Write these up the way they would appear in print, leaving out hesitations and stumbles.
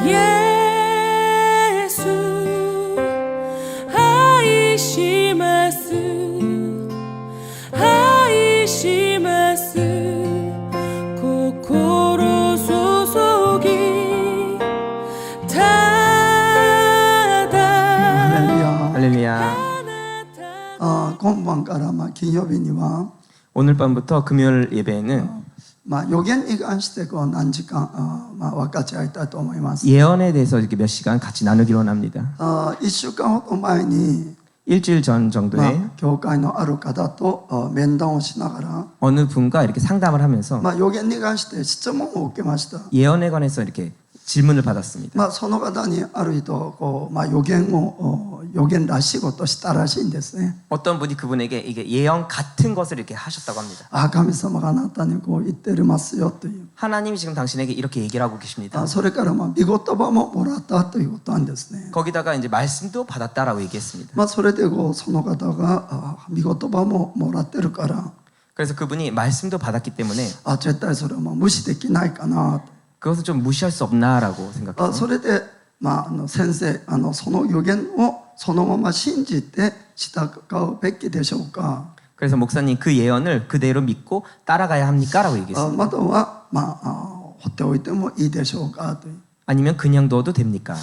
예수愛します愛します心注ぎただ 할렐루야. 할렐루야. 今晩から金曜日には 오늘 밤부터 금요일 예배에는 予言に関して何時間分かち合いたいと思います。 예언에 대해서 이렇게 몇 시간 같이 나누기로 합니다. 1週間ほど前に 일주일 전 정도에 教会のある方と面談をしながら 어느 분과 이렇게 상담을 하면서 予言に関して質問を受けました。 예언에 관해서 이렇게 질문을 받았습니다. その方にある人予言らしいことをしたらしいんですね。 어떤 분이 그분에게 이게 예언 같은 것을 이렇게 하셨다고 합니다. 神様があなたに言ってますよという。 하나님이 지금 당신에게 이렇게 얘기를 하고 계십니다. それから御言葉ももらったということなんですね。 거기다가 이제 말씀도 받았다라고 얘기했습니다. それでその方が御言葉ももらってるから 그래서 그분이 말씀도 받았기 때문에 絶対それは無視できないかなと。 그것을 좀 무시할 수 없나라고 생각해서 それで先生その予言をそのまま信じて従うべきでしょうか。 그래서 목사님 그 예언을 그대로 믿고 따라가야 합니까?라고 얘기했습니다. または放っておいてもいいでしょうかという。 아니면 그냥 둬도 됩니까?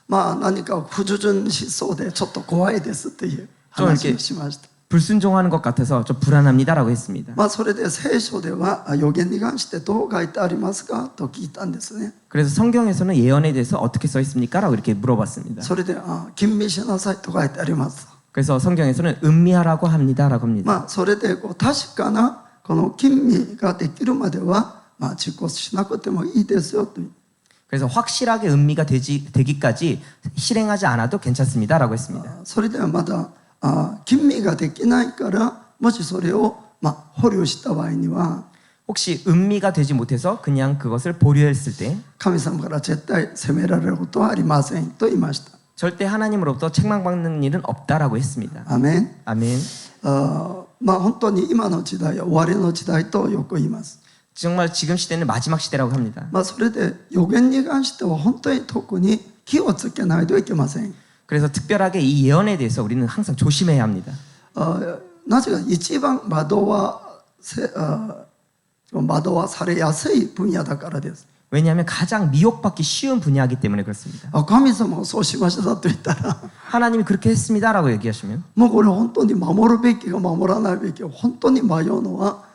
何か不従しそうでちょっと怖いですっていう話をしました。 불순종하는 것 같아서 좀 불안합니다라고 했습니다. それで聖書では予言に関してどう書いてありますかと聞いたんですね。 그래서 성경에서는 예언에 대해서 어떻게 써 있습니까라고 이렇게 물어봤습니다. それで吟味しなさいと書いてあります。 그래서 성경에서는 음미하라고 합니다라고 합니다. それで確かなこの吟味ができるまでは実行しなくてもいいですよという。 그래서 확실하게 음미가 되기까지 실행하지 않아도 괜찮습니다라고 했습니다. それではまだ吟味ができないからもしそれを保留した場合には 혹시 음미가 되지 못해서 그냥 그것을 보류했을 때 神様から絶対責められることはありませんと言いました。 절대 하나님으로부터 책망받는 일은 없다라고 했습니다. アメン。 아멘. 本当に今の時代は終わりの時代とよく言います。 정말 지금 시대는 마지막 시대라고 합니다. それで予言に関しては本当に特に気をつけないといけません。 그래서 특별하게 이 예언에 대해서 우리는 항상 조심해야 합니다. なぜか一番惑わされやすい分野だからです。 왜냐하면 가장 미혹받기 쉬운 분야이기 때문에 그렇습니다. 神様がそうしましたと言ったら 하나님이 그렇게 했습니다라고 얘기하시면 もうこれ本当に守るべきか守らないべきか本当に迷うのは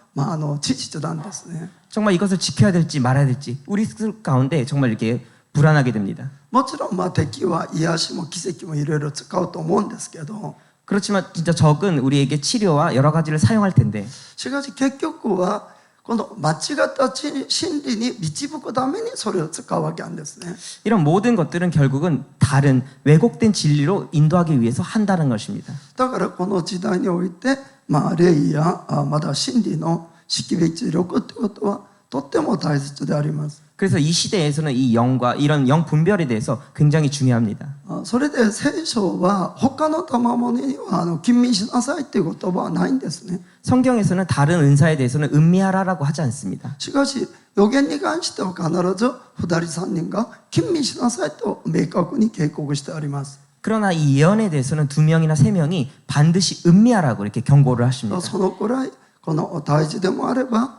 知事なんですね。 정말 이것을 지켜야 될지 말아야 될지 우리 가운데 정말 이렇게 불안하게 됩니다. もちろん敵は癒しも奇跡もいろいろ使うと思うんですけど 그렇지만 진짜 적은 우리에게 치료와 여러 가지를 사용할 텐데 しかし結局はこの間違った真理に導くためにそれを使うわけなんですね。 이런 모든 것들은 결국은 다른 왜곡된 진리로 인도하기 위해서 한다는 것입니다. だからこの時代において霊やまだ真理の識別力ということはとっても大切であります。 그래서 이 시대에서는 이 영과 이런 영 분별에 대해서 굉장히 중요합니다. それで聖書は他の賜物には吟味しなさいという言葉はないんですね。 성경에서는 다른 은사에 대해서는 음미하라라고 하지 않습니다. しかし予言に関しては必ず2人3人が吟味しなさいと明確に警告してあります。 그러나 이 예언에 대해서는 2명이나 3명이 반드시 음미하라고 이렇게 경고를 하십니다. そのくらいこの大事でもあれば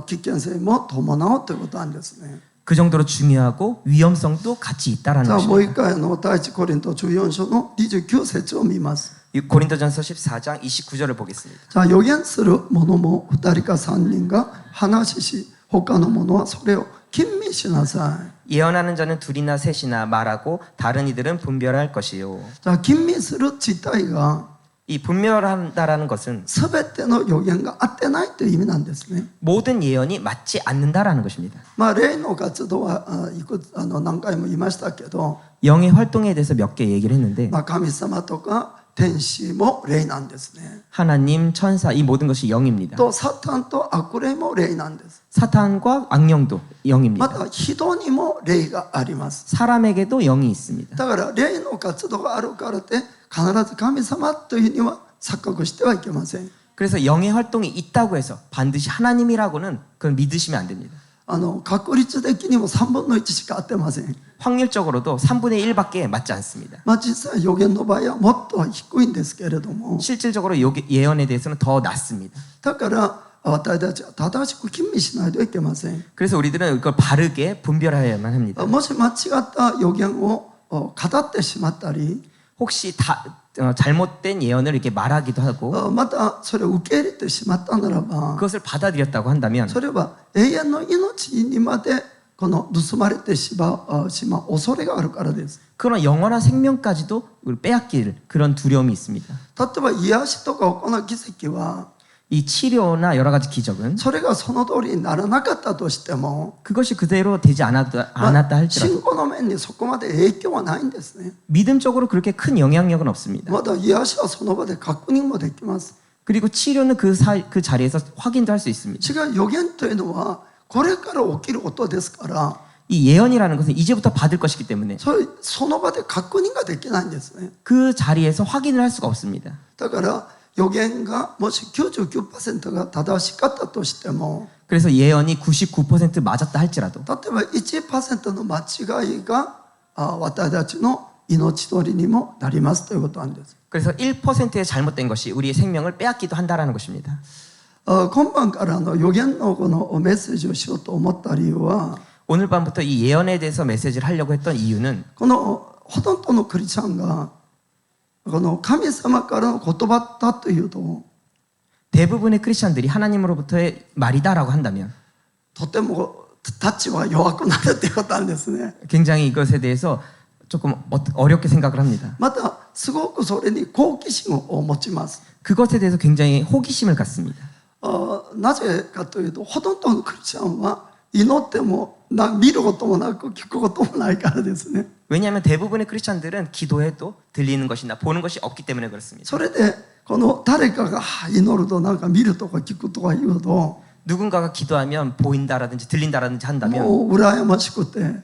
危険性も伴うということなんですね。 그 정도로 중요하고 위험성도 같이 있다라는 じゃあもう一 것입니다. 回第一コリント14章の29節を見ます。 고린도전서 14장 29절을 보겠습니다. じゃあ予言する者も2人か3人が話し他の者はそれを吟味しなさい。 예언하는 자는 둘이나 셋이나 말하고 다른 이들은 분별할 것이요. じゃあ吟味する自体が 이 분별한다라는 것은 全ての予言が合ってないという意味なんですね。 모든 예언이 맞지 않는다라는 것입니다. 霊の活動はいくつ何回も言いましたけど 영의 활동에 대해서 몇 개 얘기를 했는데 神様とか天使も霊なんですね。 하나님, 천사 이 모든 것이 영입니다. とサタンと悪霊も霊なんです。 사탄과 악령도 영입니다. また人にも霊があります。 사람에게도 영이 있습니다. だから霊の活動があるからって必ず神様というふうには錯覚してはいけません。 그래서 영의 활동이 있다고 해서 반드시 하나님이라고는 그건 믿으시면 안 됩니다. 確率的にも3分の1しか合ってません。 확률적으로도 3분의 1밖에 맞지 않습니다. 実際予言の場合はもっと低いんですけれども、 실질적으로 예언에 대해서는 더 낮습니다. だから私たちは正しく吟味しないといけません。 그래서 우리들은 이걸 바르게 분별해야만 합니다. もし間違った予言を語ってしまったり、 혹시 잘못된 예언을 이렇게 말하기도 하고 またそれを受け入れてしまったならば、 그것을 받아들였다고 한다면 それは永遠の命にまでこの盗まれてしまう恐れがあるからです。 그런 영원한 생명까지도 빼앗길 그런 두려움이 있습니다. 例えば癒しとか行う奇跡は 이 치료나 여러 가지 기적은 それがその通りにならなかったとしても、 그것이 그대로 되지 않았다 할지라도 信仰の面にそこまで影響はないんですね。 믿음적으로 그렇게 큰 영향력은 없습니다. また癒しはその場で確認もできます。 그리고 치료는 그 자리에서 확인도 할 수 있습니다. 違う、予言というのはこれから起きることですから、 이 예언이라는 것은 이제부터 받을 것이기 때문에 その場で確認ができないんですね。 그 자리에서 확인을 할 수가 없습니다. だから予言がもし 99% が正しかったとしても、 그래서 예언이 99% 맞았다 할지라도 例えば 1% の間違いが私たちの命取りにもなりますということなんです。 그래서 1%의 잘못된 것이 우리의 생명을 빼앗기도 한다라는 것입니다. 今晩から予言のこのメッセージをしようと思った理由は、 오늘 밤부터 이 예언에 대해서 메시지를 하려고 했던 이유는 このほとんどのクリスチャンがこの神様からの言葉だというと、 대부분의 크리스천들이 하나님으로부터의 말이다라고 한다면 とてもタッチは弱くなるということなんですね。 굉장히 이것에 대해서 조금 어렵게 생각을 합니다. またすごくそれに好奇心を持ちます。 그것에 대해서 굉장히 호기심을 갖습니다. なぜかというと、ほとんどのクリスチャンは祈っても見ることもなく聞くこともないからですね。 왜냐하면 대부분의 크리스천들은 기도해도 들리는 것이나 보는 것이 없기 때문에 그렇습니다. それでこの誰かが祈るとなんか見るとか聞くとか言うと、 누군가가 기도하면 보인다라든지 들린다라든지 한다면 もう羨ましくて、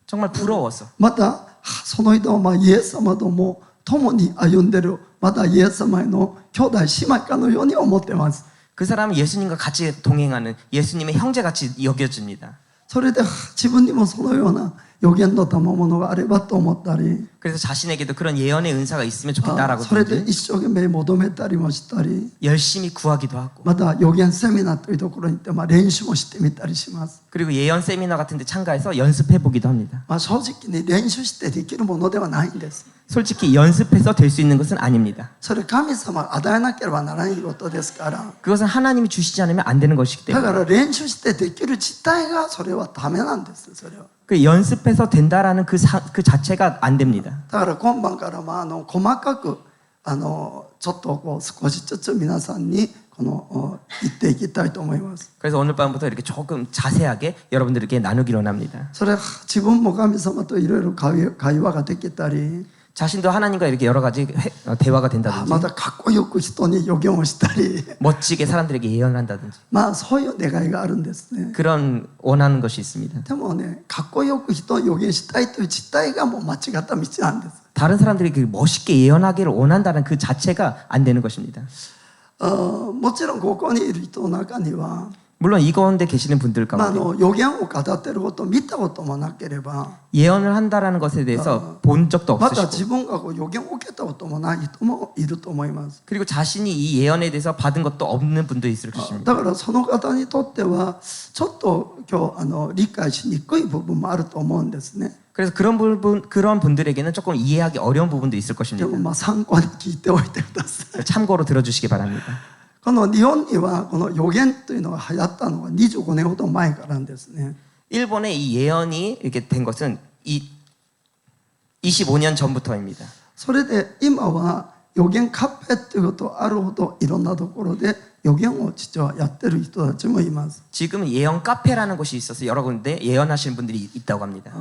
정말 부러워서 またその人はイエス様とも共に歩んでる、またイエス様への兄弟姉妹かのように思ってます。 그 사람은 예수님과 같이 동행하는 예수님의 형제같이 여겨집니다. それで自分にもそのような予言の賜物があればと思ったり、 그래서 자신에게도 그런 예언의 은사가 있으면 좋겠다라고 それで一生懸命求めたりもしたり、 열심히 구하기도 하고 また予言セミナーというところに行って練習もしてみたりします。 그리고 예언 세미나 같은 데 참가해서 연습해 보기도 합니다. 正直に練習してできるものではないんです。 솔직히 연습해서 될 수 있는 것은 아닙니다. それ神様が与えなければならないことですから、 그것은 하나님이 주시지 않으면 안 되는 것이기 だか 때문에 ら練習してできる実態がそれはダメなんです。それは 그 연습해서 된다라는 그 자체가 안 됩니다. だから今晩からも細かくちょっと少しずつ皆さんに言っていきたいと思います。 그래서 오늘 밤부터 이렇게 조금 자세하게 여러분들에게 나누기로 합니다. それは自分も神様といろいろ会話ができたり、 자신도 하나님과 이렇게 여러 가지 대화가 된다든지 またかっこよく人に予言をしたり、 멋지게 사람들에게 예언을 한다든지 そういう願いがあるんですね。 그런 원하는 것이 있습니다. でもね、かっこよく人を予言したいという実態がもう間違った道なんです。 다른 사람들이 멋있게 예언하기를 원한다는 그 자체가 안 되는 것입니다. もちろんここにいる人の中には、 물론 이 가운데 계시는 분들 가운데 予言を語ってることを見たこともなければ、 예언을 한다라는 것에 대해서 본 적도 また 없으시고 自分が予言を受けたこともない人もいると思います。 그리고 자신이 이 예언에 대해서 받은 것도 없는 분도 있을 것입니다. だからその方にとってはちょっと今日理解しにくい部分もあると思うんですね。 그래서 그런 분들에게는 조금 이해하기 어려운 부분도 있을 で 것입니다. も参考に聞いておいてください。 참고로 들어주시기 바랍니다. この日本にはこの予言というのが流行ったのが25年ほど前からなんですね。 일본에 이 예언이 이렇게 된 것은 25년 전부터입니다. それで今は予言カフェということあるほどいろんなところで予言を実はやってる人たちもいます。 지금 예언 카페라는 곳이 있어서 여러 군데 예언하시는 분들이 있다고 합니다.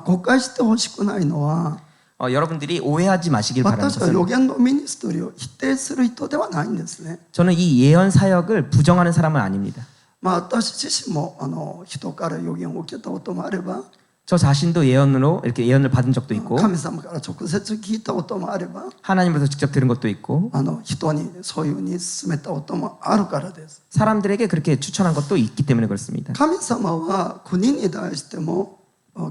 誤解してほしくないのは、 여러분들이 오해하지 마시길 바라는 私は予 것은 言のミニストリーを否定する人ではないんですね。 저는 이 예언 사역을 부정하는 사람은 아닙니다. 私自身も人から予言を受けたこともあれば、저 자신도 예언으로 이렇게 예언을 받은 적도 있고 神様から直接聞いたこともあれば 하나님으로서 직접 들은 것도 있고 人にそういうふうに勧めたこともあるからです。 사람들에게 그렇게 추천한 것도 있기 때문에 그렇습니다. 神様は国に対しても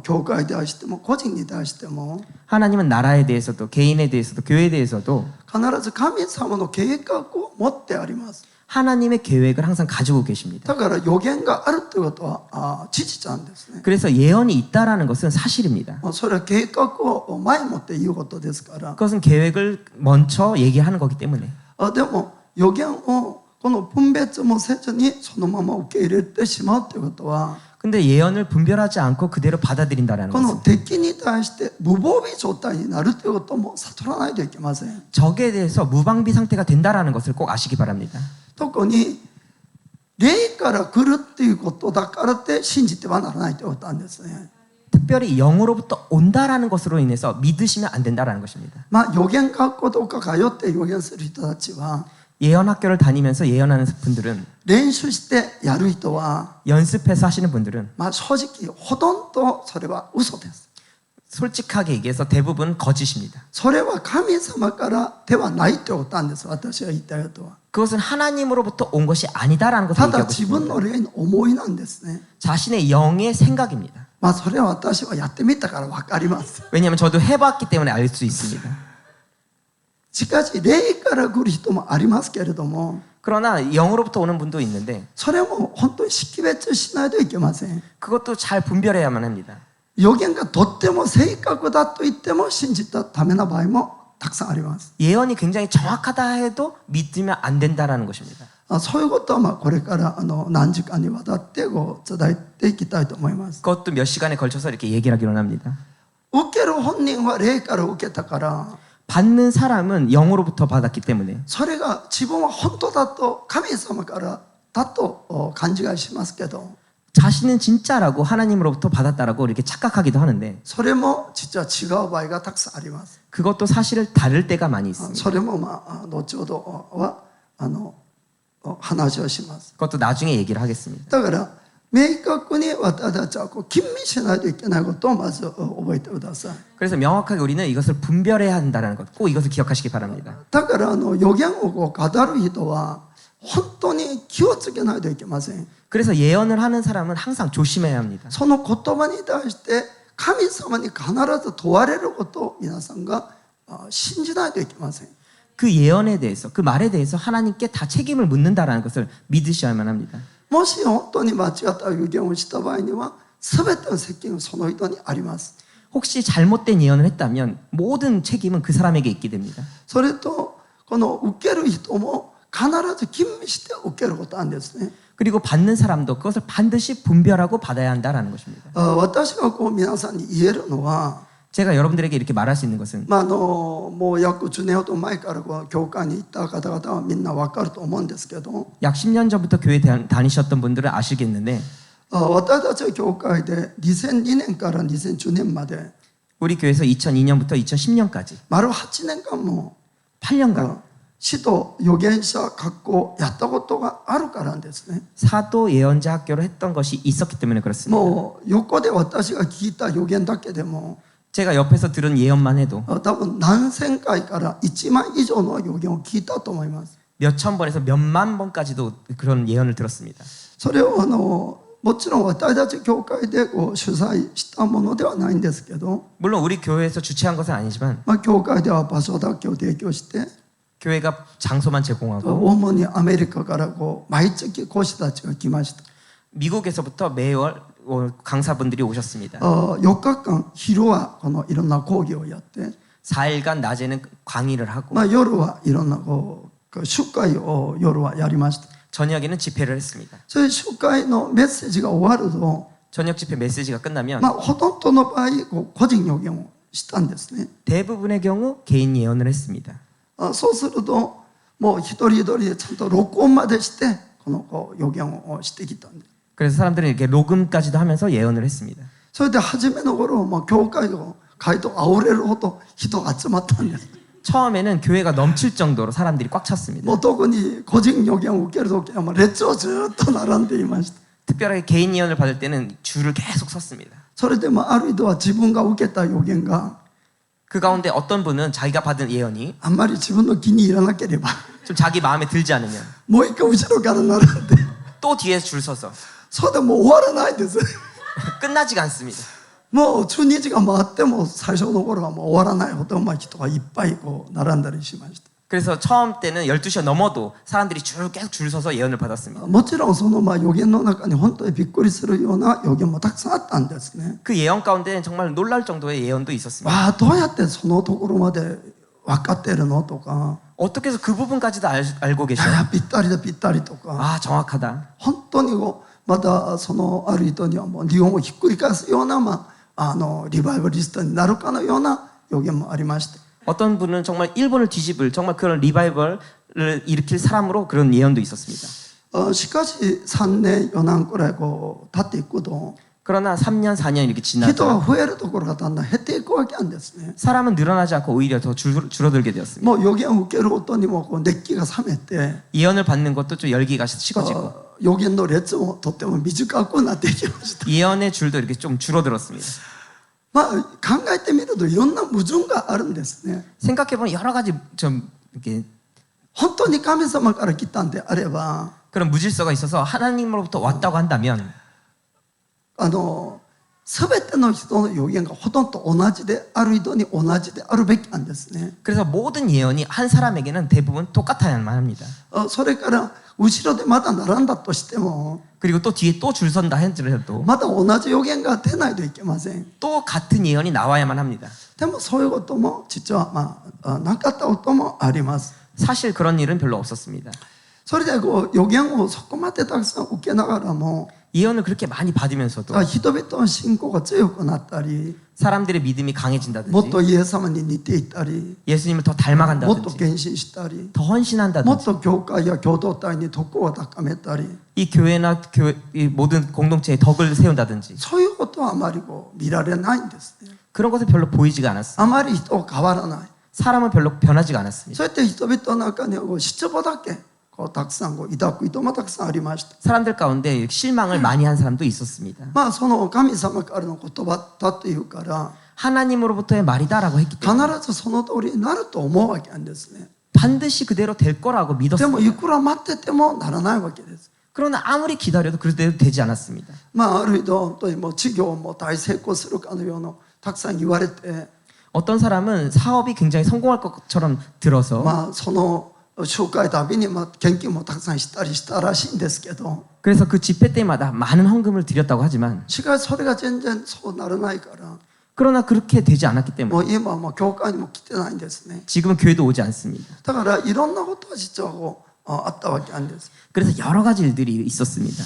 教会に対しても個人に対しても 하나님은 나라에 대해서도 개인에 대해서도 교회에 대해서도 必ず神様の計画を持ってあります。 하나님의 계획을 항상 가지고 계십니다. だから予言があるということは事実なんですね。 그래서 예언이 있다라는 것은 사실입니다. それは計画を前もって言うことですから。 그것은 계획을 먼저 얘기하는 거기 때문에 でも予言をこの分別もせずにそのまま受け入れてしまうということは 근데 예언을 분별하지 않고 그대로 받아들인다라는 この 것은 敵に対して無防備状態になるということも悟らないといけません。 적에 대해서 무방비 상태가 된다라는 것을 꼭 아시기 바랍니다. 特に霊から来るっていうことだからって信じてはならないということなんですね。 특별히 영으로부터 온다라는 것으로 인해서 믿으시면 안 된다라는 것입니다. 予言学校とか通って予言する人たちは 예언 학교를 다니면서 예언하는 분들은 練習してやる人は 연습해서 하시는 분들은 正直ほとんどそれは嘘です。 솔직하게 얘기해서 대부분 거짓입니다. それは神様からではないということなんです。私が言いたいことは。 그것은 하나님으로부터 온 것이 아니다라는 것을 ただ 얘기하고 自分 있습니다. の霊の思いなんですね。 자신의 영의 생각입니다. それは私はやってみたから分かります。 왜냐하면 저도 해봤기 때문에 알 수 있습니다. しかし霊から来る人もありますけれども 그러나 영으로부터 오는 분도 있는데 それも本当に識別しないといけません。 그것도 잘 분별해야만 합니다. 予言がとっても正確だと言っても信じたためな場合もたくさんあります。 예언이 굉장히 정확하다 해도 믿으면 안 된다라는 것입니다. そういうことはこれから何時間にわたって伝えていきたいと思います。 그것도 몇 시간에 걸쳐서 이렇게 얘기를 하기로 합니다. 受ける本人は霊から受けたから 받는 사람은 영으로부터 받았기 때문에 それが自分は本当だと神様からだと勘違いしますけど 자신은 진짜라고 하나님으로부터 받았다라고 이렇게 착각하기도 하는데 それも実は違う場合がたくさんあります。 그것도 사실 다를 때가 많이 있습니다. それも後ほどは話をします。 그것도 나중에 얘기를 하겠습니다. だから明確に私たちは吟味しないといけないことをまず覚えてください。 그래서 명확하게 우리는 이것을 분별해야 한다는 것, 꼭 이것을 기억하시기 바랍니다. だから予言を語る人は本当に気をつけないといけません。 그래서 예언을 하는 사람은 항상 조심해야 합니다. その言葉に対して神様に必ず問われることを皆さんが信じないといけません。 그 예언에 대해서, 그 말에 대해서 하나님께 다 책임을 묻는다라는 것을 믿으셔야만 합니다. もし本当に間違った予言をした場合には全ての責任はその人にあります。 혹시 잘못된 예언을 했다면 모든 책임은 그 사람에게 있게 됩니다. それとこの受ける人も必ず吟味して受けることなんですね。 그리고 받는 사람도 그것을 반드시 분별하고 받아야 한다라는 것입니다. 私が皆さんに言えるのは 제가 여러분들에게 이렇게 말할 수 있는 것은 もう約10年ほど前から教会に行った方々はみんな分かると思うんですけど 약 10년 전부터 교회 다니셨던 분들은 아시겠는데 私たちの教会で2002年から2010年まで 우리 교회에서 2002년부터 2010년까지 丸8年間も 8년간 使徒預言者学校をやったことがあるからですね。 사도 예언자 학교를 했던 것이 있었기 때문에 그렇습니다. もう横で私が聞いた預言だけでも 제가 옆에서 들은 예언만 해도 多分何千回から1万以上の預言を聞いたと思います。 몇천 번에서 몇만 번까지도 그런 예언을 들었습니다. それをもちろん私たち教会で主催したものではないんですけど、 물론 우리 교회에서 주최한 것은 아니지만 教会では場所だけを提供して 교회가 장소만 제공하고 主にアメリカから毎月講師たちが来ました。 미국에서부터 매월 강사분들이 오셨습니다. 4日間昼はいろんな講義をやって 4일간 낮에는 강의를 하고 夜はいろんな集会を夜はやりました。 저녁에는 집회를 했습니다. それ集会のメッセージが終わると 저녁 집회 메시지가 끝나면 ほとんどの場合個人預言をしたんですね。 대부분의 경우 개인 예언을 했습니다. そうするともう一人一人でちゃんと録音までしてこの予言をしてきたんです。 그래서 사람들은 이렇게 녹음까지도 하면서 예언을 했습니다. それで初めの頃教会が会とあふれるほど人が集まったんです。 처음에는 교회가 넘칠 정도로 사람들이 꽉 찼습니다. もう特に個人予言を受ける時は列をずっと並んでいました。 특별하게 개인 예언을 받을 때는 줄을 계속 섰습니다. それでもある人は自分が受けた予言が 그 가운데 어떤 분은 자기가 받은 예언이 あんまり自分の気に入らなければ 좀 자기 마음에 들지 않으면 もう一回後ろから並んで 또 뒤에 줄 서서 そうでもう終わらないです 끝나지가 않습니다. もう12時間回っても最初の頃はもう終わらないほどうまい人がいっぱいこう並んだりしました 그래서 처음 때는 12시가 넘어도 사람들이 계속 줄 서서 예언을 받았습니다. もちろんその予言の中に本当にびっくりするような予言もたくさんあったんですね 그 예언 가운데는 정말 놀랄 정도의 예언도 있었습니다. わあどうやってそのところまで分かってるのとか 어떻게 해서 그 부분까지도 알고 い 계셔요? やぴったりだぴったりとか 아, 정확하다. 本当にこうまたそのある人にはもう日本をひっくり返すような、リバイバリストになるかのような予言もありました 어떤 분은 정말 일본을 뒤집을 정말 그런 리바이벌을 일으킬 사람으로 그런 예언도 있었습니다. しかし3年4年くらいこう経っていくと 그러나 3년, 4년 이렇게 人が 지나서 増えるところがだんだん減っていくわけなんですね 사람은 늘어나지 않고 오히려 더 줄어들게 되었습니다. もう予言を受けるごとにもこう熱気が冷めて 예언을 받는 것도 좀 열기가 식어지고 予言の列もとっても短くなっていきました 예언의 줄도 이렇게 좀 줄어들었습니다. 考えてみるといろんな矛盾があるんですね 생각해보면 여러 가지 좀 이렇게 本当に神様から来たんであれば 그런 무질서가 있어서 하나님으로부터 왔다고 한다면 全ての人の予言がほとんど同じである人に同じであるべきなんですね 그래서 모든 예언이 한 사람에게는 대부분 똑같아야만 합니다. それから後ろでまだ並んだとしても 그리고 또 뒤에 또 줄 선다 하더라도 まだ同じ予言が出ないといけません 또 같은 예언이 나와야만 합니다. でもそういうことも実はなかったこともあります 사실 그런 일은 별로 없었습니다. それでこう予言をそこまでたくさん受けながらも 예언을 그렇게 많이 받으면서도 人々の信仰が強くなったり 사람들의 믿음이 もっ 강해진다든지 とイエス様に似ていったり 예수님을 더 もっと 닮아간다든지 献身したり 더 もっ 헌신한다든지 と教会や共同体に徳を高めたり 이 교회나 이 모든 공동체에 덕을 세운다든지 そういうことはあまりこう見られないんですね 그런 것은 별로 보이지가 않았습니다. あまり人は変わらない 사람은 별로 변하지가 않았습니다. そうやって人々の中にはこう失望だけこうたくさんこう抱く人もたくさんありました 사람들 가운데 실망을 많이 한 사람도 있었습니다. その神様からの言葉だというから 하나님으로부터의 말이다라고 했기 必 때문에 ずその通りになると思うわけなんですね 반드시 그대로 될 거라고 でもい 믿었습니다. くら待っててもならないわけです 그러나 아무리 기다려도 그대로 되지 않았습니다. ある人は本当にもう事業も大成功するかのようなたくさん言われて 어떤 사람은 사업이 굉장히 성공할 것처럼 들어서 その集会たびに献金もたくさんしたりしたらしいんですけど 그래서 그 집회 때마다 많은 헌금을 드렸다고 하지만 しかしそれが全然そうならないから 그러나 그렇게 되지 않았기 も 때문에 う今はもう教会にも来てないんですね 지금은 교회도 오지 않습니다. だからいろんなことが実はこうあったわけなんです 그래서 여러 가지 일들이 있었습니다.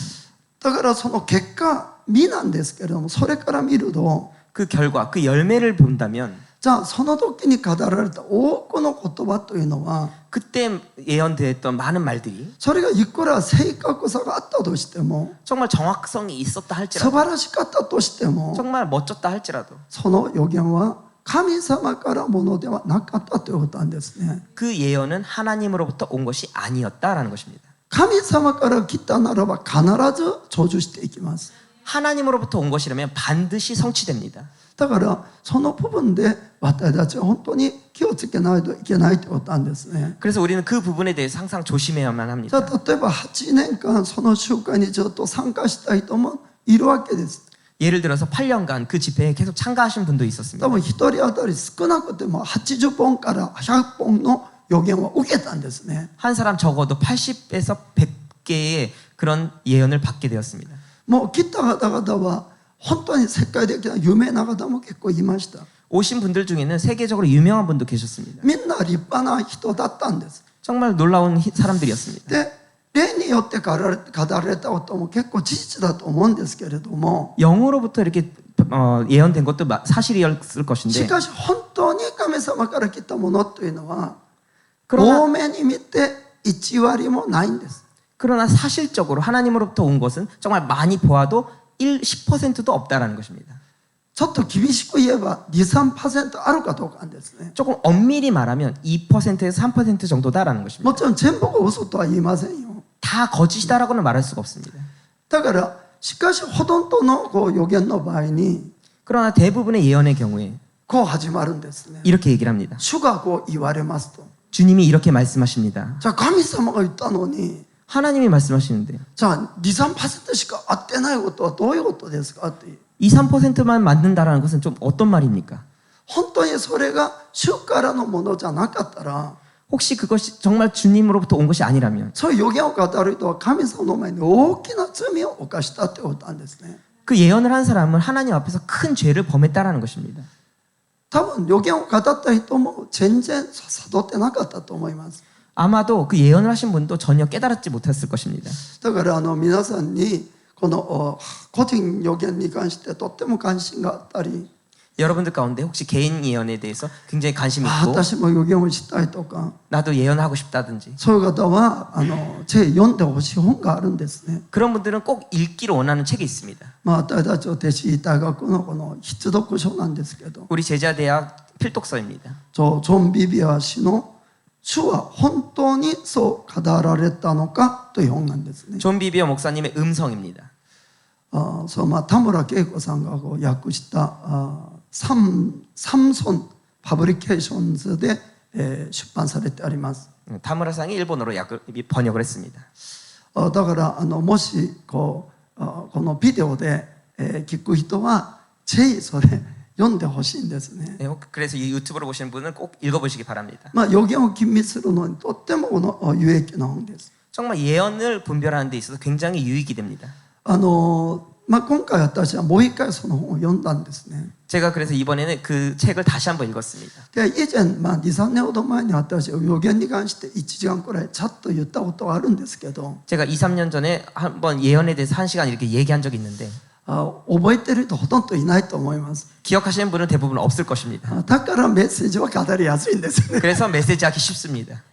だからその結果実なんですけれどもそれから見ると 그 결과, 그 열매를 본다면 じゃあその時に語られた多くの言葉というのは 그때 예언됐던 많은 말들이 それがいくら正確さがあったとしても 정말 정확성이 있었다 素 할지라도 晴らしかったとしても 정말 멋졌다 할지라도 その予言は神様からものではなかったということなんですね 그 예언은 하나님으로부터 온 것이 아니었다라는 것입니다. 神様から来たならば必ず成就していきます 하나님으로부터 온 것이라면 반드시 성취됩니다. だからその部分で私たちは本当に気をつけないといけないということなんですね 그래서 우리는 그 부분에 대해서 항상 조심해야만 じゃ 합니다. あ例えば8年間その集会にずっと参加した人もいるわけです 예를 들어서 8년간 그 집회에 계속 참가하신 분도 多 있었습니다. 分1人当たり少なくても80本から100本の予言を受けたんですね 한 사람 적어도 80에서 100개의 그런 예언을 받게 되었습니다. もう来た方々は本当に世界的な有名な方も結構いました 오신 분들 중에는 세계적으로 유명한 분도 계셨습니다. みんな立派な人だったんです 정말 놀라운 사람들이었습니다. で霊によって語られたことも結構事実だと思うんですけれども 영으로부터 이렇게 예언된 것도 사실이었을 し 것인데 かし本当に神様から来たものというのは 그러나, 多めに見て1割もないんです 그러나 사실적으로 하나님으로부터 온 것은 정말 많이 보아도 10%도 없다라는 것입니다. ちょっと厳しく言えば 2,3% あるかどうかなんですね 조금 엄밀히 말하면 2%에서 3% 정도다라는 것입니다. もちろん全部が嘘とは言いませんよ 다 거짓이다라고는 말할 수가 없습니다. だからしかしほとんどのこう予言の場合に 그러나 대부분의 예언의 경우에 こう始まるんですね。 이렇게 얘기를 합니다. 主がこう言われますと。 주님이 이렇게 말씀하십니다. じゃあ神様が言ったのに、 하나님이 말씀하시는데 じゃあ 2,3% しか合ってないことはどういうことですかっていう。 2, 3%만 맞는다라는 것은 좀 어떤 말입니까? 本当にそれが主からのものじゃなかったら、 혹시 그것이 정말 주님으로부터 온 것이 아니라면 そういう予言を語る人は神様の前に大きな罪を犯したってことなんですね。 그 예언을 한 사람은 하나님 앞에서 큰 죄를 범했다라는 것입니다. 多分予言を語った人も全然悟ってなかったと思います。 아마도 그 예언을 하신 분도 전혀 깨달았지 못했을 것입니다. だから皆さんにこの個人予言に関してとっても関心があったり、 여러분들 가운데 혹시 개인 예언에 대해서 굉장히 관심이 あ 있고 私も予言をしたいとか、 나도 예언하고 싶다든지 そういう方はぜひ読んでほしい本があるんですね。 그런 분들은 꼭 읽기를 원하는 책이 있습니다. 私たちお弟子大学のこの必読書なんですけど、 우리 제자대학 필독서입니다. ジョン・ビビア氏の主は本当にそう語られたのかという本なんですね。 존 비비어 목사님의 음성입니다. 田村恵子さんがこう訳したサムソンパブリケーションズで、出版されてあります。 타무라상이 일본어로 번역을 했습니다. だからもしこのビデオで、聞く人はぜひそれ読んでほしいんですね。 네, 그래서 이 유튜브를 보시는 분은 꼭 읽어보시기 바랍니다. 予言を吟味するのにとってもこの有益な本です。 정말 예언을 분별하는 데 있어서 굉장히 유익이 됩니다. 今回私はもう一回その本を読んだんですね。 제가 그래서 이번에는 그 책을 다시 한번 읽었습니다. で以前、2、3年ほど前に私は予言に関して1時間くらいちゃっと言ったことがあるんですけど、 제가 2, 3년 전에 한번 예언에 대해서 1시간 이렇게 얘기한 적이 있는데 覚えてる人ほとんどいないと思います。 기억하시는 분은 대부분 없을 것입니다. だからメッセージは語りやすいんですね。 그래서 메시지하기 쉽습니다.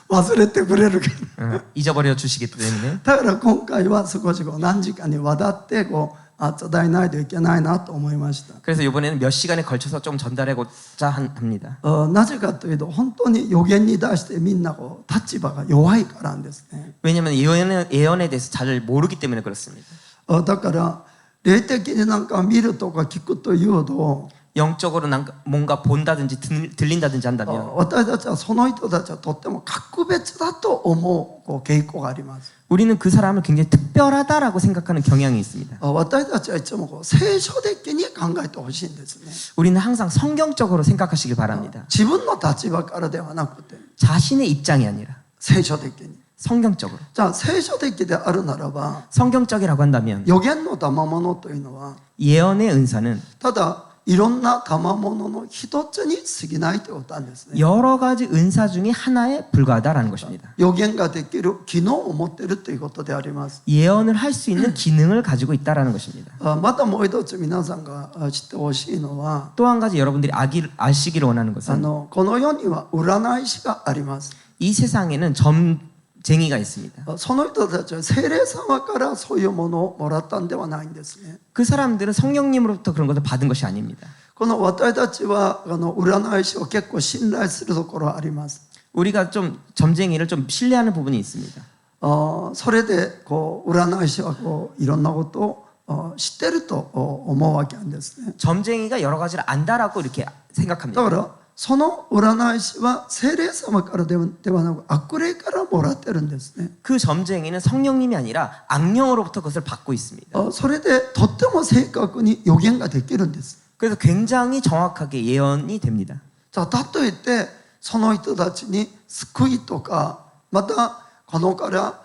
忘れてくれるから。 잊어버려 주시기 때문에. だから今回は少し何時間にわたって伝えないといけないなと思いました。 그래서 이번에는 몇 시간에 걸쳐서 좀 전달하고자 합니다. なぜかというと本当に予言に対してみんな立場が弱いからなんですね。 왜냐하면 예언에 대해서 잘 모르기 때문에 그렇습니다. だから霊的になんか見るとか聞くというほど 영적으로 뭔가 본다든지 들린다든지 한다면 私たちはその人たちはとっても格別だと思う傾向があります。 우리는 그 사람을 굉장히 특별하다라고 생각하는 경향이 있습니다. 私たちはいつも聖書的に考えてほしいんですね。 우리는 항상 성경적으로 생각하시길 바랍니다. 自分の立場からではなくて 자신의 입장이 아니라 聖書的に。 성경적으로. じゃあ聖書的であるならば 성경적이라고 한다면 予言の賜物というのは 예언의 은사는 ただいろんな賜物の一つに過ぎないということなんですね。 여러 가지 은사 중에 하나에 불과하다라는 것입니다. 予言ができる機能を持っているということであります。 예언을 할 수 있는 기능을 가지고 있다라는 것입니다. またもう一つ皆さんが知ってほしいのは 또 한 가지 여러분들이 아시기를 원하는 것은 この世には占い師があります。 이 세상에는 점쟁이가 있습니다. その人たちは聖霊様からそういうものをもらったんではないんですね。 그 사람들은 성령님으로부터 그런 것을 받은 것이 아닙니다. この私たちは占い師を結構信頼するところあります。 우리가 좀 점쟁이를 좀 신뢰하는 부분이 있습니다. それで占い師はいろんなことを知ってると思うわけなんですね。 점쟁이가 여러 가지를 안다라고 이렇게 だ 생각합니다. からその占い師は聖霊様からではなく悪霊からもらってるんですね。 그 점쟁이는 성령님이 아니라 악령으로부터 그것을 받고 있습니다. それでとっても正確に予言ができるんです。 그래서 굉장히 정확하게 예언이 됩니다. じゃあだといってその人たちに救いとかまたこのから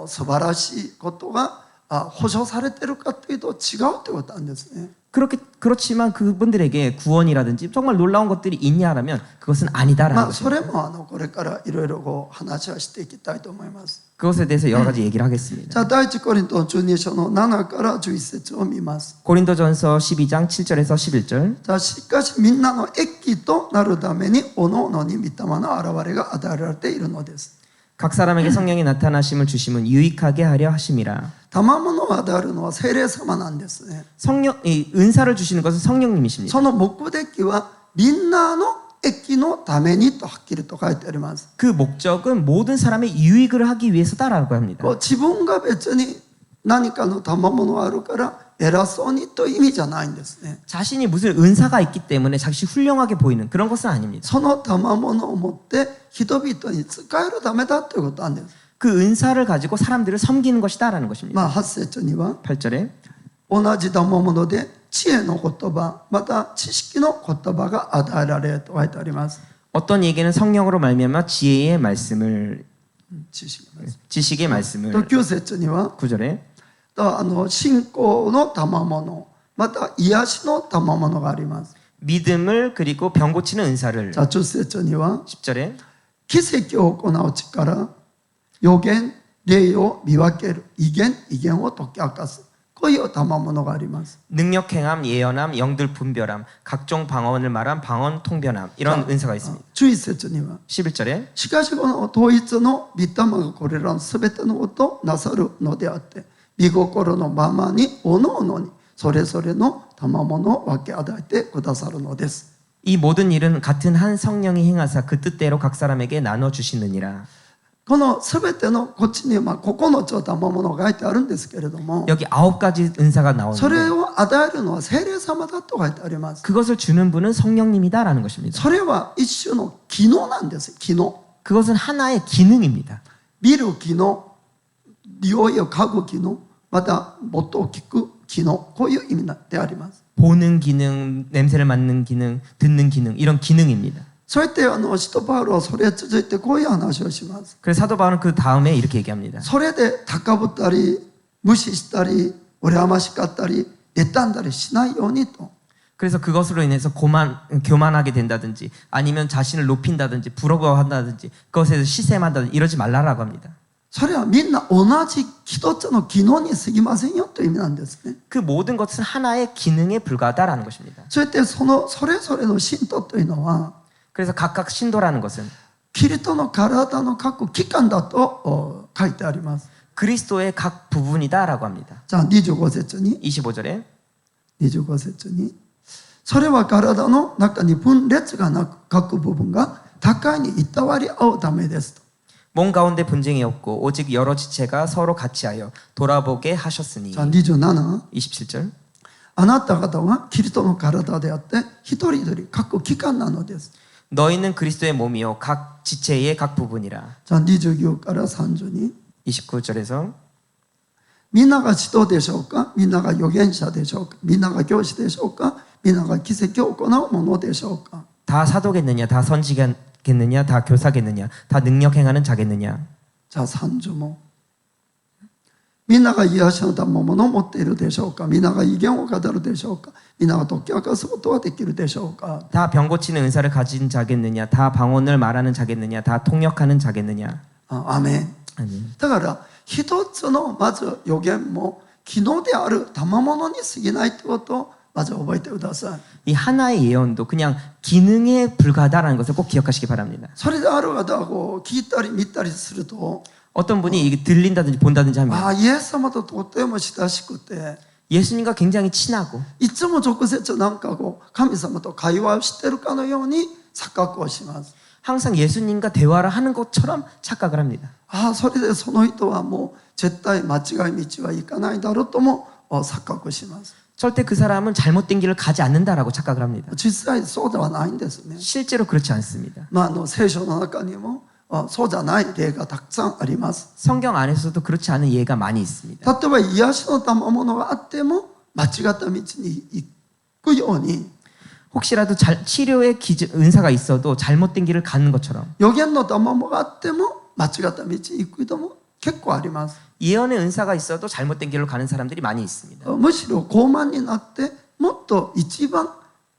素晴らしいことが保証されてるかというと違うということなんですね。 그렇지만 그분들에게 구원이라든지 정말 놀라운 것들이 있냐라면 그것은 아니다라는 それ 것입니다. もこれからいろいろ話はしていきたいと思います。 그것에 대해서 여러 가지 얘기를 하겠습니다. じゃあ第一コリント12章の7から11節を見ます。 고린도전서 12장 7절에서 11절. じゃあしかしみんなの益となるためにおのおのに御霊の現れが与えられているのです。 각 사람에게 성령의 나타나심을 주심은 유익하게 하려 하심이라. 賜物を与えるのは聖霊様なんですね。 이 은사를 주시는 것은 성령님이십니다. その目的はみんなの益のためにとはっきりと書いてあります。 그 목적은 모든 사람의 유익을 하기 위해서다라고 합니다. 自分が別に何かの賜物があるから偉そうにという意味じゃないんですね。 자신이 무슨 은사가 있기 때문에 자신이 훌륭하게 보이는 그런 것은 아닙니다. その賜物を持って人々に使えるためだということなんです。 그 은사를 가지고 사람들을 섬기는 것이다라는 것입니다. まあ8節には 8절에 同じ賜物で知恵の言葉また知識の言葉が与えられると書いてあります。 어떤 이에게는 성령으로 말미암아 지혜의 말씀을 知識 지식의 と 말씀을 9節には 9절에 信仰の賜物また癒しの賜物があります。 믿음을 그리고 병 고치는 은사를 じゃあ10節には 10절에 奇跡を行う力予言霊を見分ける異言を解き明かすこういう賜物があります。 능력 행함 예언함 영들 분별함 각종 방언을 말함 방언 통변함 이런 은사가 있습니다. 11節には 11절에 しかしこの統一の御霊がこれらのすべてのことをなさるのであって御心のままにおのおのにそれぞれの賜物を分け与えてくださるのです。 이 모든 일은 같은 한 성령이 행하사 그 뜻대로 각 사람에게 나눠 주시느니라. このすべてのこっちに9つの賜物が書いてあるんですけれども 여기 9가지 은사가 それ 나오는데 を与えるのは聖霊様だと書いてあります。 그것을 주는 분은 성령님이다라는 것입니다. それは一種の機能なんです。機能 그것은 하나의 기능입니다. 見る機能匂いを嗅ぐ機能また音を聞く機能こういう意味であります。 보는 기능, 냄새를 맡는 기능, 듣는 기능 이런 기능입니다. そうやって使徒パウロはそれに続いてこういう話をします。 그래서 사도 바울은 그 다음에 이렇게 얘기합니다. それで高ぶったり無視したり羨ましかったり妬んだりしないようにと。 그래서 그것으로 인해서 교만하게 된다든지 아니면 자신을 높인다든지 부러워한다든지 그것에서 시샘한다든지 이러지 말라라고 합니다. それはみんな同じ一つの機能に過ぎませんよという意味なんですね。 그 모든 것은 하나의 기능에 불과하다라는 것입니다. そうやってそれぞれの信徒というのは 그래서 각각 신도라는 것은 キリストの体の各器官だと書いてあります。 그리스도의 각 부분이다라고 합니다. じゃあ25節に 25절에 25節にそれは体の中に分裂がなく各部分が互いにいたわり合うためですと。 몸 가운데 분쟁이 없고 오직 여러 지체가 서로 같이하여 돌아보게 하셨으니. じゃあ27 27절 あなた方はキリストの体であって一人一人各器官なのです。 너희는 그리스도의 몸이요 각 지체의 각 부분이라. じゃあ29から32 29절에서 みんなが使徒でしょうかみんなが預言者でしょうかみんなが教師でしょうかみんなが奇跡を行うものでしょうか 다 사도겠느냐 다 선지겠느냐 다 교사겠느냐 다 능력 행하는 자겠느냐. じゃあ30もみんなが癒しの賜物を持っているでしょうかみんなが異言を語るでしょうかみんなが解き明かすことはできるでしょうか 다 병 고치는 은사를 가진 자겠느냐 다 방언을 말하는 자겠느냐 다 통역하는 자겠느냐. アーメン 아멘. だから一つのまず予言も機能である賜物に過ぎないということをまず覚えてください。 이 하나의 예언도 그냥 기능에 불과하다라는 것을 꼭 기억하시기 바랍니다. それである方がこう聞いたり見たりすると 어떤 분이 이게 들린다든지 본다든지 하면 ああイエス様ととても親しくて 예수님과 굉장히 친하고 いつも直接なんかこう神様と会話をしているかのように錯覚をします。 항상 예수님과 대화를 하는 것처럼 착각을 합니다. ああそれでその人はもう絶対間違い道は行かないだろうとも錯覚します。 절대 그 사람은 잘못된 길을 가지 않는다라고 착각을 합니다. 実際そうではないんですね。 실제로 그렇지 않습니다. 聖書の中にもそうじゃない例がたくさんあります。 성경 안에서도 그렇지 않은 예가 많이 있습니다. 例えば癒しの賜物があっても間違った道に行くように 혹시라도 치료의 은사가 있어도 잘못된 길을 가는 것처럼 予言の賜物があっても間違った道に行く人も結構あります。 예언의 은사가 있어도 잘못된 길로 가는 사람들이 많이 있습니다. むしろ傲慢になってもっと一番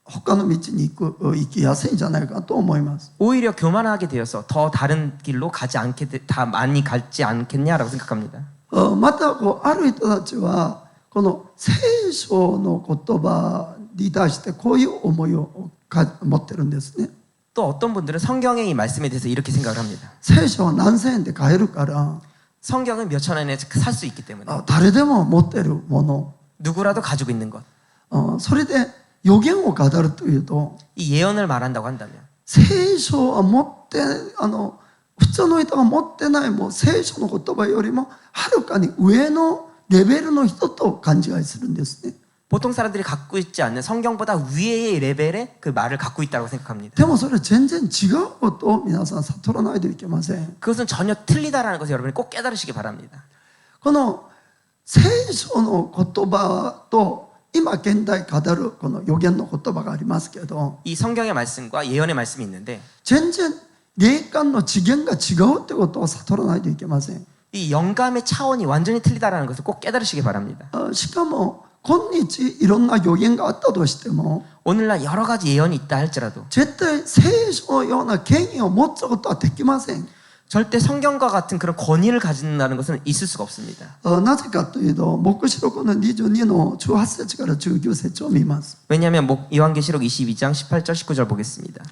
他の道に行きやすいんじゃないかと思います。 오히려 교만하게 되어서 더 다른 길로 가지 않게 다 많이 갈지 않겠냐라고 생각합니다. またある人たちはこの聖書の言葉に対してこういう思いを持ってるんですね。 또 어떤 분들은 성경의 이 말씀에 대해서 이렇게 생각을 합니다. 聖書は何千円で買えるから 성경은 몇천 원에 살 수 있기 때문에 誰でも持ってるもの 누구라도 가지고 있는 것. それで予言を語るというと 이 예언을 말한다고 한다면 聖書は持って普通の人が持ってないもう聖書の言葉よりもはるかに上のレベルの人と勘違いするんですね。 보통 사람들이 갖고 있지 않는 성경보다 위의 레벨의 그 말을 갖고 있다고 생각합니다. でもそれは全然違うことを皆さん悟らないといけません。 그것은 전혀 틀리다라는 것을 여러분이 꼭 깨달으시기 바랍니다. この聖書の言葉と今現代語るこの予言の言葉がありますけど、 이 성경의 말씀과 예언의 말씀이 있는데 全然霊感の次元が違うってことを悟らないといけません。 이 영감의 차원이 완전히 틀리다라는 것을 꼭 깨달으시기 바랍니다. しかも今日いろんな予言があったとしても 오늘날 여러 가지 예언이 있다 할지라도 絶対聖書のような権威を持つことはできません。 절대 성경과 같은 그런 권위를 가진다는 것은 있을 수가 없습니다. なぜかというと黙示録の22の18節から19節を見ます。 왜냐하면 요한계시록 22장 18절 19절 보겠습니다.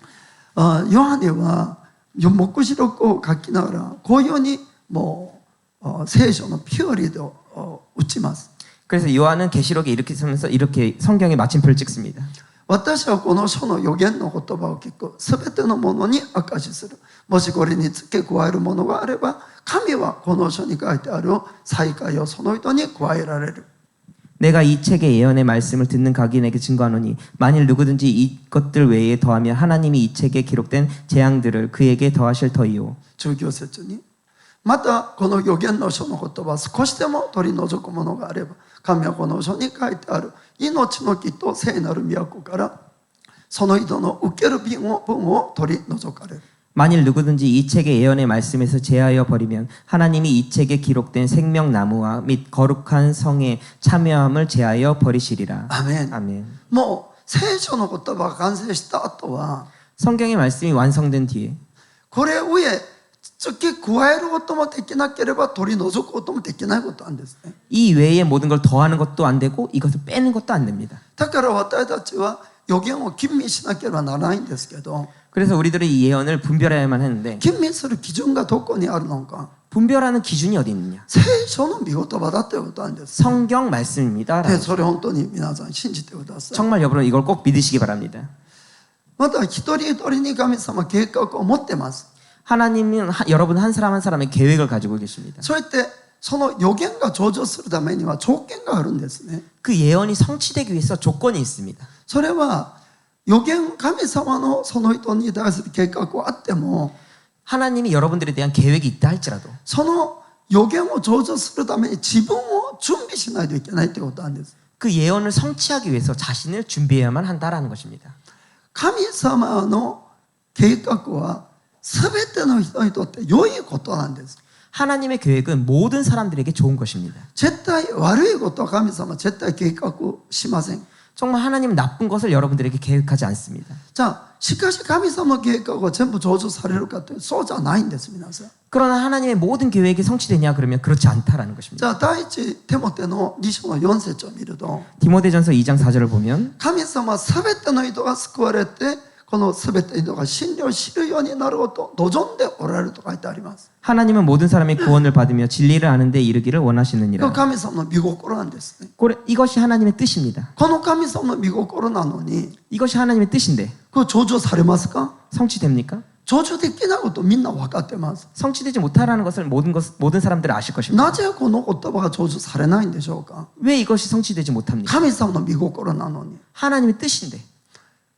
ヨハネは黙示録を書きながらこういうようにもう聖書のピュアリーを打ちます。 그래서 요한은 계시록에 이렇게 쓰면서 이렇게 성경에 마침표를 찍습니다. 私はこの書の予言の言葉を聞く。すべてのものに証しする。もしこれに付け加えるものがあれば、神はこの書に書いてある祭戒をその人に加えられる。 내가 이 책의 예언의 말씀을 듣는 각인에게 증거하노니 만일 누구든지 이것들 외에 더하면 하나님이 이 책에 기록된 재앙들을 그에게 더하실 터이요. 19節に。またこの預言の書の言葉少しでも取り除くものがあれば神はこの書に書いてある命の木と聖なる都からその人の受ける分を取り除かれる。 만일 누구든지 이 책의 예언의 말씀에서 제하여 버리면 하나님이 이 책에 기록된 생명나무와 및 거룩한 성에 참여함을 제하여 버리시리라. アメン。 아멘. もう聖書の言葉が完成した後は 성경의 말씀이 완성된 뒤에 これ上付け加えることもできなければ取り除くこともできないことなんですね。 이 외에 모든 걸 더하는 것도 안 되고 이것을 빼는 것도 안 됩니다. だから私たちは予言を吟味しなければならないんですけど 그래서 우리들은 이 예언을 분별해야만 했는데 吟味する基準がどこにあるのか 분별하는 기준이 어디 있느냐? 聖書の御言葉だということなんです。 성경 말씀입니다. でそれ本当に皆さん信じてください。 정말 여러분 이걸 꼭 믿으시기 바랍니다. また一人一人に神様計画を持ってます。 하나님은 여러분 한 사람 한 사람의 계획을 가지고 계십니다. そうやってその予言が成就するためには条件があるんですね。 그 예언이 성취되기 위해서 조건이 있습니다. それは予言神様のその人に対する計画はあっても 하나님이 여러분들에 대한 계획이 있다 할지라도 その予言を成就するために自分を準備しないといけないということなんです。 그 예언을 성취하기 위해서 자신을 준비해야만 한다라는 것입니다. 神様の計画は全ての人にとって良いことなんです。 하나님의 계획은 모든 사람들에게 좋은 것입니다. 絶対悪いことは神様は絶対計画しません。 정말 하나님은 나쁜 것을 여러분들에게 계획하지 않습니다. じゃあしかし神様の計画は全部成就されるかというとそうじゃないんです皆さん。 그러나 하나님의 모든 계획이 성취되냐 그러면 그렇지 않다라는 じ 것입니다. ゃあ第一テモテの2章の4節を見ると 디모데전서 2장 4절을 보면 神様は全ての人が救われてこの全ての人が真理を知るようになることを望んでおられると書いてあります。 하나님은 모든 사람이 구원을 받으며 진리를 아는 데 이르기를 これ 원하시느니라. 神様の御心なんですね。 이것이 하나님의 뜻입니다. この神様の御心なのに 이것이 하나님의 뜻인데 これ成就されますか？ 성취됩니까? 成就できないことみんな分かってます。 성취되지 못하라는 것을 모든 사람들은 아실 것입니다. なぜこの言葉が成就されないんでしょうか？ 왜 이것이 성취되지 못합니까? 神様の御心なのに 하나님의 뜻인데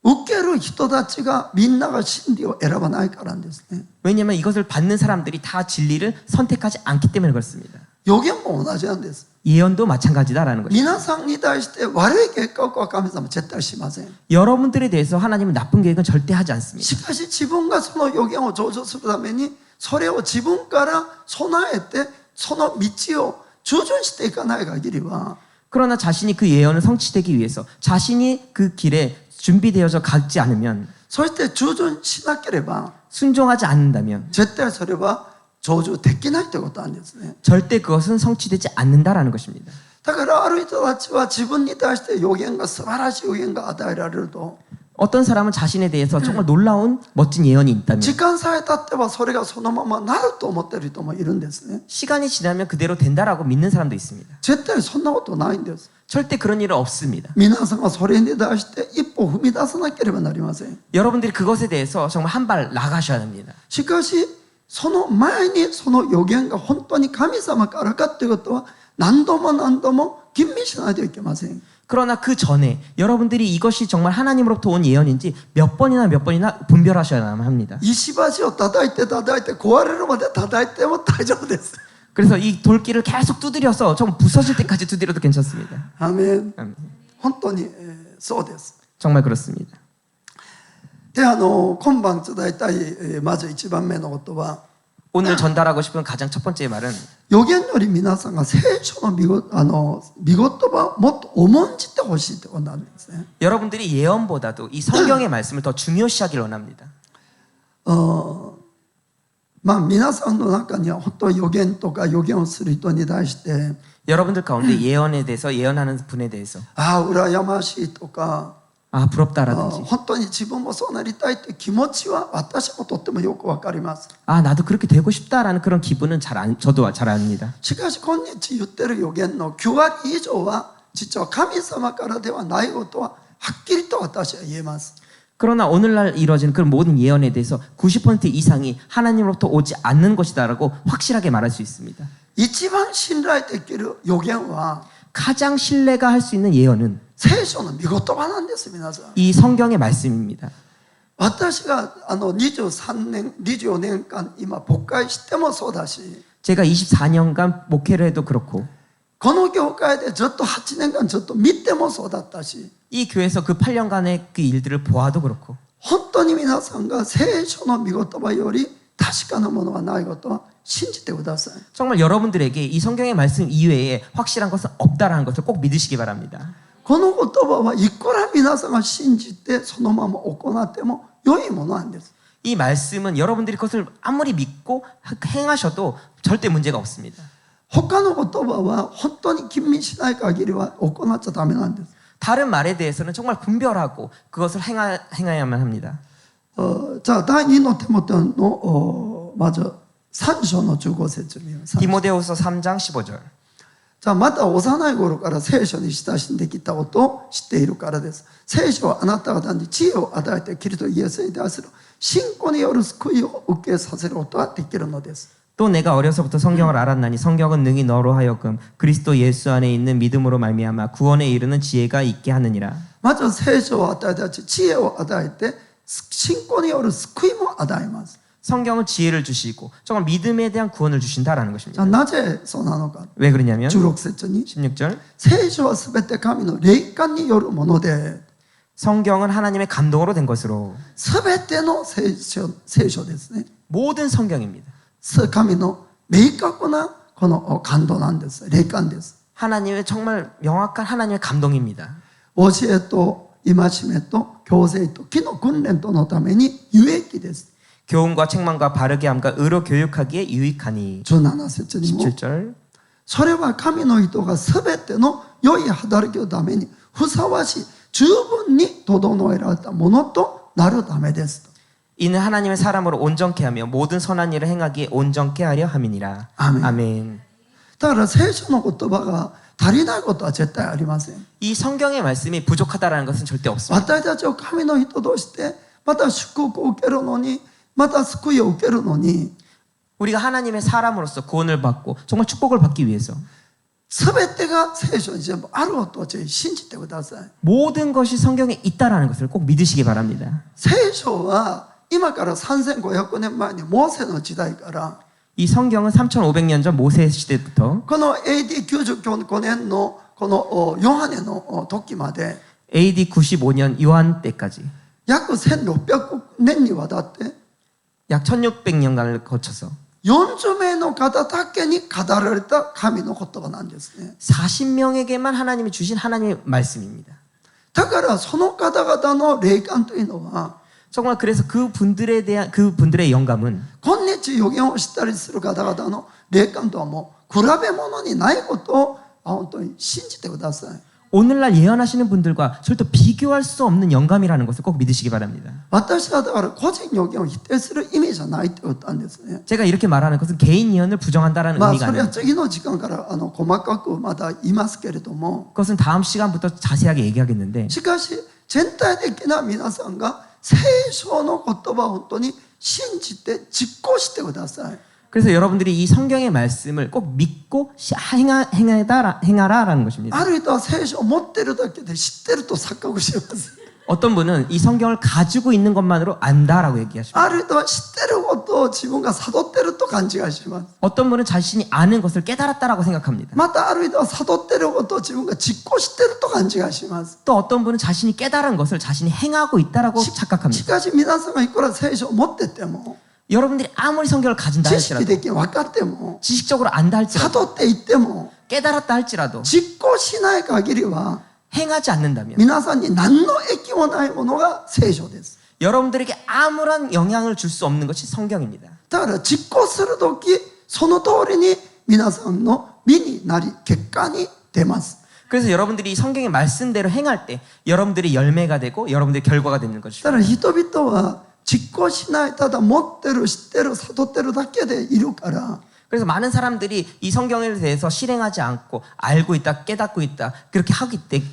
受ける人たちがみんなが真理を選ばないからですね。 왜냐하면 이것을 받는 사람들이 다 진리를 선택하지 않기 때문에 그렇습니다. 予言も同じなんです。 예언도 마찬가지다라는 것입니다. 皆さんに対して悪い計画は神様は絶対しません。 여러분들에 대해서 하나님은 나쁜 계획은 절대 하지 않습니다. しかし自分がその予言を成就するためにそれを自分から備えてその道を従順していかない限りは 그러나 자신이 그 예언을 성취되기 위해서 자신이 그 길에 준비되어져 가지 않으면 そして従順しなければ 순종하지 않는다면 絶対それは成就できないということなんですね。 절대 그것은 성취되지 않는다라는 것입니다. だからある人たちは自分に対して予言が素晴らしい予言が与えられると 어떤 사람은 자신에 대해서 정말 놀라운 멋진 예언이 있다면 時間さえ経ってはそれがそのままなると思っている人もいるんですね。 시간이 지나면 그대로 된다라고 믿는 사람도 있습니다. 絶対そんなことないんです。 절대 그런 일은 없습니다. 皆さんはそれに対して一歩踏み出さなければなりません。 여러분들이 그것에 대해서 정말 한 발 나가셔야 합니다. しかしその前にその予言が本当に神様からかっていうことは何度も何度も吟味しないといけません。 그러나 그 전에 여러분들이 이것이 정말 하나님으로부터 온 예언인지 몇 번이나 분별하셔야만 합니다. 石橋を叩いて壊れるまで叩いても大丈夫です。 그래서 이 돌길을 계속 두드려서 좀 부서질 때까지 두드려도 괜찮습니다. アーメン。 아멘. 本当に、そうです。 정말 그렇습니다. で、今晩伝えたい、まず一番目のことは 오늘 전달하고 싶은 가장 첫 번째 말은 予言より皆さんが聖書の御言葉をもっと重んじてほしいということなんですね。 여러분들이 예언보다도 이 성경의 말씀을 더 중요시하길 원합니다. まあ皆さんの中には本当予言とか予言をする人に対して 여러분들 가운데 예언에 대해서 예언하는 분에 대해서 ああ羨ましいとか 아 부럽다라든지 本当に自分もそうなりたいという気持ちは私もとってもよくわかります。 아 나도 그렇게 되고 싶다라는 그런 기분은 저도 잘 압니다. しかし今日言ってる予言の9割以上は実は神様からではないことははっきりと私は言えます。 그러나 오늘날 이루어지는 그런 모든 예언에 대해서 90% 이상이 하나님으로부터 오지 않는 것이다라고 확실하게 말할 수 있습니다. 一番信頼できる予言は 가장 신뢰가 할 수 있는 예언은 聖書の御言葉なんです。皆さん 이 성경의 말씀입니다. 私が24年間今牧会してもそうだし 제가 24년간 목회를 해도 그렇고 この教会でずっと8年間ずっと見てもそうだったし 이 교회에서 그 8년간의 그 일들을 보아도 그렇고 本当に皆さんが聖書の御言葉より確かなものはないことは信じてください。 정말 여러분들에게 이 성경의 말씀 이외에 확실한 것은 없다라는 것을 꼭 믿으시기 바랍니다. この言葉はいくら皆さんが信じてそのまま行っても良いものなんです。 이 말씀은 여러분들이 그것을 아무리 믿고 행하셔도 절대 문제가 없습니다. 他の言葉は本当に吟味しない限りは行っちゃダメなんです。 다른 말에 대해서는 정말 분별하고 그것을 행해야만 합니다. じゃあ第2のテモテのまず3章の15節を見ます。 디모데후서 3장 15절. じゃあまた幼い頃から聖書に親しんできたことを知っているからです。聖書はあなた方に知恵を与えてキリストイエスに対する信仰による救いを受けさせることができるのです。 또 내가 어려서부터 성경을 알았나니 성경은 능히 너로 하여금 그리스도 예수 안에 있는 믿음으로 말미암아 구원에 이르는 지혜가 있게 하느니라. まず聖書を与えたち知恵を与えて信仰による救いも与えます。 성경은 지혜를 주시고 정말 믿음에 대한 구원을 주신다라는 じゃ 것입니다. あなぜそうなのか。 왜 그러냐면 16節に 16절 聖書はすべて神の霊感によるもので 성경은 하나님의 감동으로 된 것으로 すべての聖書ですね。 모든 성경입니다. 神の明確なこの感動なんです。霊感です。 하나님의 정말 명확한 하나님의 감동입니다. 教えと戒めと矯正と木の訓練とのために有益です。 교훈과 책망과 바르게 함과 의로 교육하기에 유익하니 17節にも 17절 それは神の人がすべての良い働きのためにふさわしい十分に整えられたものとなるためです。 이는 하나님의 사람으로 온전케 하며 모든 선한 일을 행하기에 온전케 하려 함이니라. 아멘. 아멘. だから聖書の言葉が足りないことは絶対ありません。 이 성경의 말씀이 부족하다라는 것은 절대 없습니다. 私たちを神の人としてまた祝福を受けるのにまた救いを受けるのに 우리가 하나님의 사람으로서 구원을 받고 정말 축복을 받기 위해서 すべてが聖書に全部あることを信じてください。 모든 것이 성경에 있다라는 것을 꼭 믿으시기 바랍니다. 聖書は今から3500年前にモーセの時代から 이 성경은 3500년 전 모세 시대부터 この AD95年のこのヨハネの時まで AD 95년 요한 때까지 約1600年にわたって 약 1600년간을 거쳐서 40名の方だけに語られた神の言葉なんですね。 40명에게만 하나님이 주신 하나님의 말씀입니다. だからその方々の霊感というのは 정말 그래서 그분들의 영감은 今日予言をしたりする方々の霊感とはもう比べ物にないことを本当に信じてください。 오늘날 예언하시는 분들과 절대 비교할 수 없는 영감이라는 것을 꼭 믿으시기 바랍니다. 私はだから個人予言を否定する意味じゃないってことなんですね。 제가 이렇게 말하는 것은 개인 예언을 부정한다라는 まあ 의미가 それは 아닙니다. 次の時間から細かくまた言いますけれども 그것은 다음 시간부터 자세하게 얘기하겠는데 しかし全体的な皆さんが聖書の言葉を本当に信じて実行してください。 그래서 여러분들이 이 성경의 말씀을 꼭 믿고 행하라라는 것입니다. ある人は聖書を持ってるだけで知ってると錯覚してます。 어떤 분은 이 성경을 가지고 있는 것만으로 안다라고 얘기하십니다. ある人は知ってることを自分が悟ってると勘違いします。 어떤 분은 자신이 아는 것을 깨달았다라고 생각합니다. またある人は悟ってることを自分が実行してると勘違いします。 또 어떤 분은 자신이 깨달은 것을 자신이 행하고 있다라고 し 착각합니다. かし皆さんがいくら聖書を持ってても 여러분들이 아무리 성경을 가진다 知識 할지라도 的に分かっても 지식적으로 안다 할지라도 悟っていっても 깨달았다 할지라도 実行しない限りは 행하지 않는다면 皆さんに何の益もないものが聖書です。 여러분들에게 아무런 영향을 줄 수 없는 것이 성경입니다. だから実行するときその通りに皆さんの身になり結果に出ます。 그래서 여러분들이 이 성경의 말씀대로 행할 때 여러분들이 열매가 되고 여러분들의 결과가 되는 だか 것입니다. ら人々は実行しないただ持ってる知ってる悟ってるだけでいるから 그래서 많은 사람들이 이 성경에 대해서 실행하지 않고 알고 있다, 깨닫고 있다 그렇게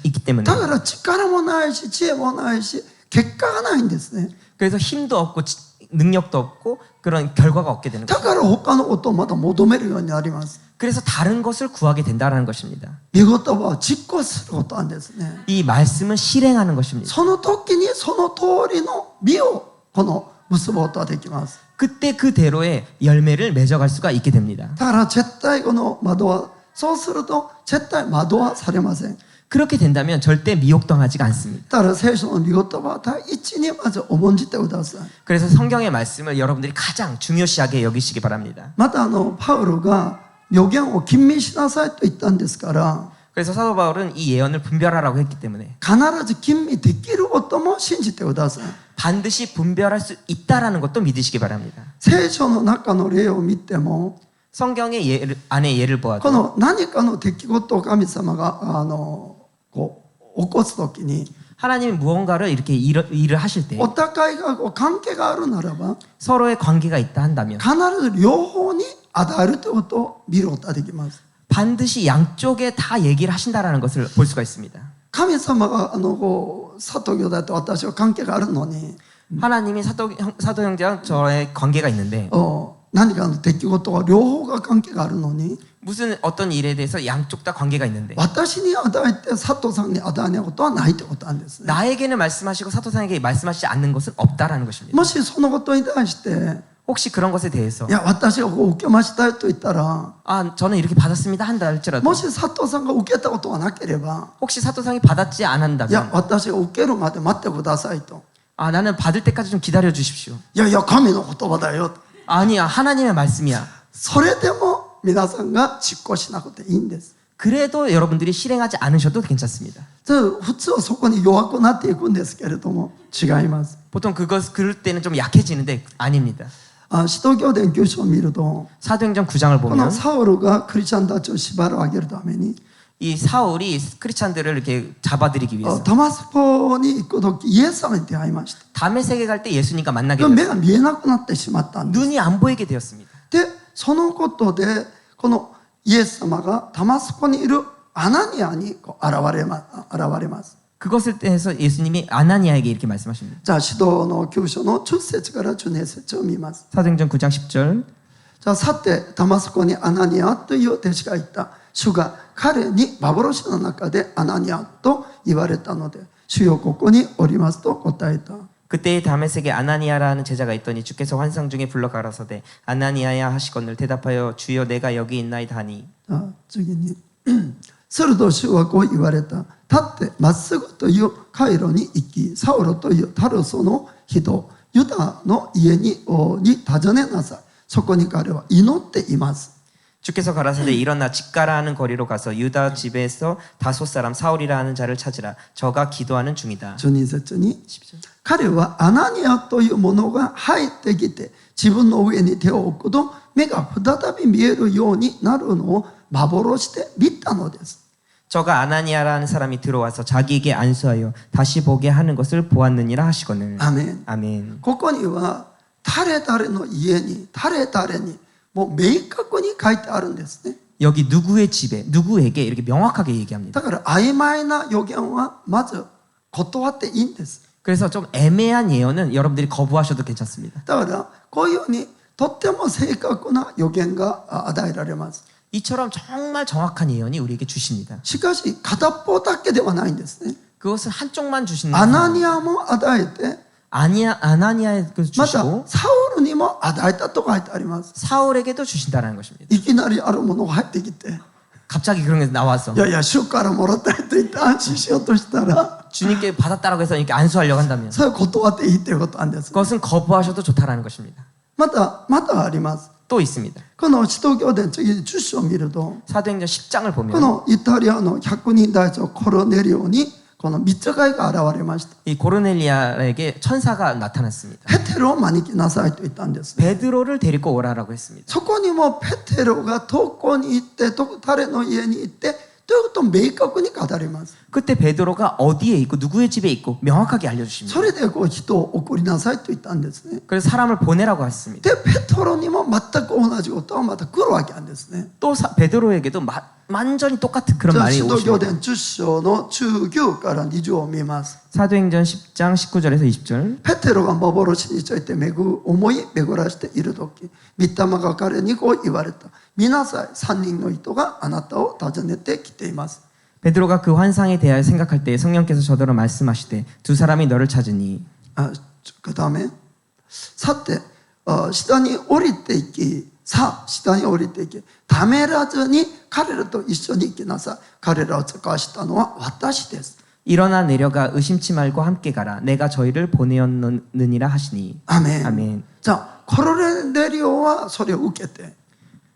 있기 때문에 だから力もないし知恵もないし結果がないんですね。 그래서 힘도 없고 능력도 없고 그런 결과가 없게 되는 だ 거예요. から他のことをまた求めるようになります。 그래서 다른 것을 구하게 된다는 것입니다. 御言葉を実行することなんですね。 이 말씀은 실행하는 것입니다. その時にその通りの実をこの結ぶことができます。 그때 그대로의 열매를 맺어갈 수가 있게 됩니다. だから絶対この惑わそうすると絶対惑わされません。 그렇게 된다면 절대 미혹당하지가 않습니다. だから聖書の御言葉は第一にまず重んじてください。 그래서 성경의 말씀을 여러분들이 가장 중요시하게 여기시기 바랍니다. またパウロが予言を吟味しなさいと言ったんですから 그래서 사도 바울은 이 예언을 분별하라고 했기 때문에 必ず吟味できることも信じてください。 반드시 분별할 수 있다라는 것도 믿으시기 바랍니다. 聖書の中の例を見ても 성경의 안에 예를 こ 보아도 の何かの出来事を神様がこう起こす時に 하나님이 무언가를 이렇게 일을 하실 때 お互いが関係があるならば 서로의 관계가 있다 한다면 必ず両方に与えるということを見ることができます。 반드시 양쪽에 다 얘기를 하신다라는 것을 볼 수가 있습니다. 神様が佐藤兄弟と私は関係があるのに 하나님이 사도 형제랑 저의 관계가 있는데 何かの出来事は両方が関係があるのに 무슨 어떤 일에 대해서 양쪽 다 관계가 있는데 私に与えて佐藤さんに与えないことはないということなんですね。 나에게는 말씀하시고 사도상에게 말씀하시지 않는 것은 없다라는 것입니다. もしそのことに対して 혹시 그런 것에 대해서 いや私がこう受けましたよと言ったら 아 저는 이렇게 받았습니다 한다 할지라도 もし佐藤さんが受けたことがなければ 혹시 사도상이 받았지 いや 않았다면 私が受けるまで待ってくださいと 아 나는 받을 때까지 좀 기다려 주십시오. いやいや神の言葉だよ 아니야 하나님의 말씀이야. それでも皆さんが実行しなくていいんです。 그래도 여러분들이 실행하지 않으셔도 괜찮습니다. 普通はそこに弱くなっていくんですけれども違います。 보통 그럴 때는 좀 약해지는데 아닙니다. 使徒行伝9章を見ると 사도행전 9장을 この 보면 サウルがクリスチャンたちを縛り上げるために 이 사울이 크리스찬들을 이렇게 잡아들이기 위해서 ダマスコに行く時イエス様に出会いました。 다메섹에 갈 때 예수님과 만나게 目 되었습니다. が見えなくなってしまったんです。 눈이 안 보이게 되었습니다. でそのことでこのイエス様がダマスコにいるアナニアに現れます。 그것을 통해서 예수님이 아나니아에게 이렇게 말씀하십니다. じゃあ使徒の9章の10節から12節を見ます。 사도행전 9장 10절 じゃあさてダマスコにアナニアという弟子がいた。主が彼に幻の中でアナニアと言われたので主よここにおりますと答えた。 그때에 다메섹에 아나니아라는 제자가 있더니 주께서 환상 중에 불러 가라사대 아나니아야 하시거늘 대답하여 주여 내가 여기 있나이다 하니 次にすると主はこう言われた。立ってまっすぐという回路に行きサウロというタルソの人ユダの家に訪ねなさい。そこに彼は祈っています。 주께서 가라사대 일어나 집가라 하는 거리로 가서 유다 집에서 다소 사람 사울이라 하는 자를 찾으라 저가 기도하는 중이다. 12節に彼はアナニアというものが入ってきて自分の上に手を置くと目が再び見えるようになるのを幻で見たのです。 저가 아나니아라는 사람이 들어와서 자기에게 안수하여 다시 보게 하는 것을 보았느니라 하시거늘. アメン。 아멘. ここには誰々の家に誰々にもう明確に書いてあるんですね。 여기 누구의 집에 누구에게 이렇게 명확하게 얘기합니다. だから曖昧な予言はまず断っていいんです。 그래서 좀 애매한 예언은 여러분들이 거부하셔도 괜찮습니다. だからこういうようにとっても正確な予言が与えられます。 이처럼 정말 정확한 예언이 우리에게 주십니다. しかし片っぽだけではないんですね。 그것은 한쪽만 주시는 アナニアも与えて、 아나니아에게 また 주시고 サウルにも与えたと書いてあります。 사울에게도 주신다는 것입니다. いきなりあるものが入ってきて、 갑자기 그런 게 나와서 いやいや主からもらったと言って安心しようとしたら、 주님께 받았다라고 해서 이렇게 안수하려고 한다면 それは断っていいということなんです。 그것은 거부하셔도 좋다라는 것입니다. またあります。 또 있습니다. この使徒行伝次に10章を見ると、 사도행전 10장을 こ 보면 のイタリアの100人隊長コロネリオにこの御使いが現れました。 이 고르넬리아에게 천사가 나타났습니다. ペテロを招きなさいと言ったんです。 베드로를 데리고 오라라고 했습니다. そこにもペテロがどこに行って誰の家に行ってということを明確に語ります。 그때 베드로가 어디에 있고 누구의 집에 있고 명확하게 알려주십니다. それで人を送りなさいと言ったんですね。 그래서 사람을 보내라고 했습니다. でペテロにも全く同じことがまた来るわけなんですね。 또 베드로에게도 완전히 똑같은 그런 じゃあ 말이 使徒行 오십니다. 伝10章の19から20を見ます。 사도행전 10장 19절에서 20절 ペテロが幻について思い巡らしているとき、御霊が彼にこう言われた。見なさい、3人の人があなたを訪ねてきています。 베드로가 그 환상에 대하여 생각할 때 성령께서 저더러 말씀하시되 두 사람이 너를 찾으니 くだめ。さて、下に降りていき、さあ、下に降りていき、ためらずに彼らと一緒に行きなさい。彼らを使わしたのは私です。 일어나 내려가 의심치 말고 함께 가라. 내가 저희를 보내었느니라 하시니. アメン。 아멘. じゃあ、コロネリオはそれを受けて、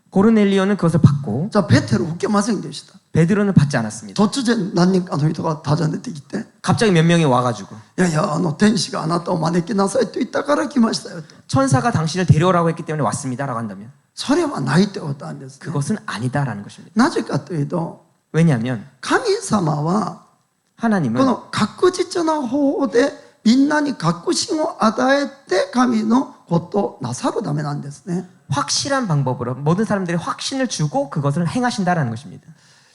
고르넬리오는 그것을 받고 じゃあ、ペテロを受けませんでした。 베드로는 받지 않았습니다. 突然何人かの人が訪ねてきて、 갑자기 몇 명이 와가지고 いやいや、天使があなたを招きなさいと言ったから来ましたよと。 천사가 당신을 데려오라고 했기 때문에 왔습니다라고 한다면 それはないということなんですね。 그것은 아니다라는 것입니다. なぜかというと、 왜냐하면 神様は 하나님은 この確実な方法でみんなに確信を与えて神のことをなさるためなんですね。 확실한 방법으로 모든 사람들이 확신을 주고 그것을 행하신다라는 것입니다.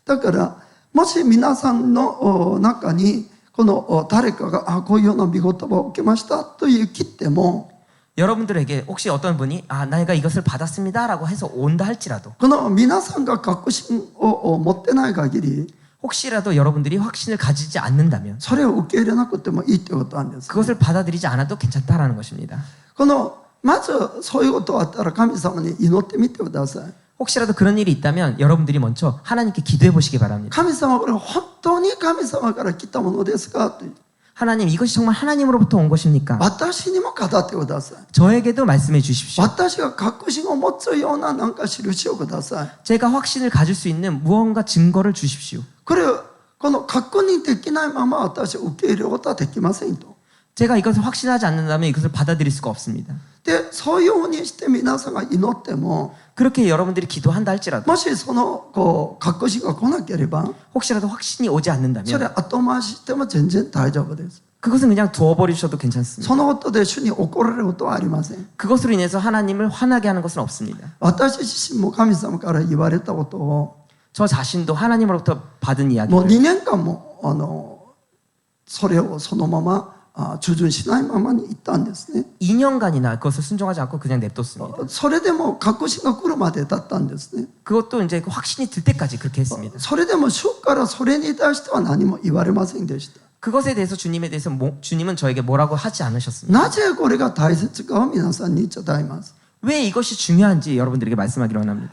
だからもし皆さんの中にこの誰かがこういうような御言葉を受けましたという切っても 여러분들에게 혹시 어떤 분이 내가 이것을 받았습니다라고 해서 온다 할지라도 この皆さんが確信を持ってない限り 혹시라도 여러분들이 확신을 가지지 않는다면 それを受け入れなくてもいいということなんです。 그것을 받아들이지 않아도 괜찮다라는 것입니다. このまずそういうことがあったら神様に祈ってみてください。 혹시라도 그런 일이 있다면 여러분들이 먼저 하나님께 기도해 보시기 바랍니다. 神様これ本当に神様から来たものですかと 하나님 이것이 정말 하나님으로부터 온 것입니까? 私にも語ってください。 저에게도 말씀해 주십시오. 私が確信を持つようななんか印をください。 제가 확신을 가질 수 있는 무언가 증거를 주십시오. この確認できないまま私を受け入れることはできませんと。 제가 이것을 확신하지 않는다면 이것을 받아들일 수가 없습니다. で、そういうふうにして皆さんが祈っても、 그렇게 여러분들이 기도한다 할지라도 もしその確信が来なければ、 혹시라도 확신이 오지 それ 않는다면 後回ししても全然大丈夫です。 그것은 그냥 두어버리셔도 괜찮습니다. そのことで主に怒られることはありません。 그것으로 인해서 하나님을 화나게 하는 것은 없습니다. 私自身も神様から言われたことを、 저 자신도 하나님으로부터 받은 もう 이야기를 2年間もそれをそのまま従順しないままに行ったんですね。 2년간이나 그것을 순종하지 않고 그냥 냅뒀습니다. それでも確信が来るまでだったんですね。 그것도 이제 그 확신이 들 때까지 그렇게 했습니다. それでも主からそれに対しては何も言われませんでした。 그것에 대해서 주님에 대해서 주님은 저에게 뭐라고 하지 않으셨습니다. なぜこれが大切かを皆さんに伝えます。 왜 이것이 중요한지 여러분들에게 말씀하기로 원합니다.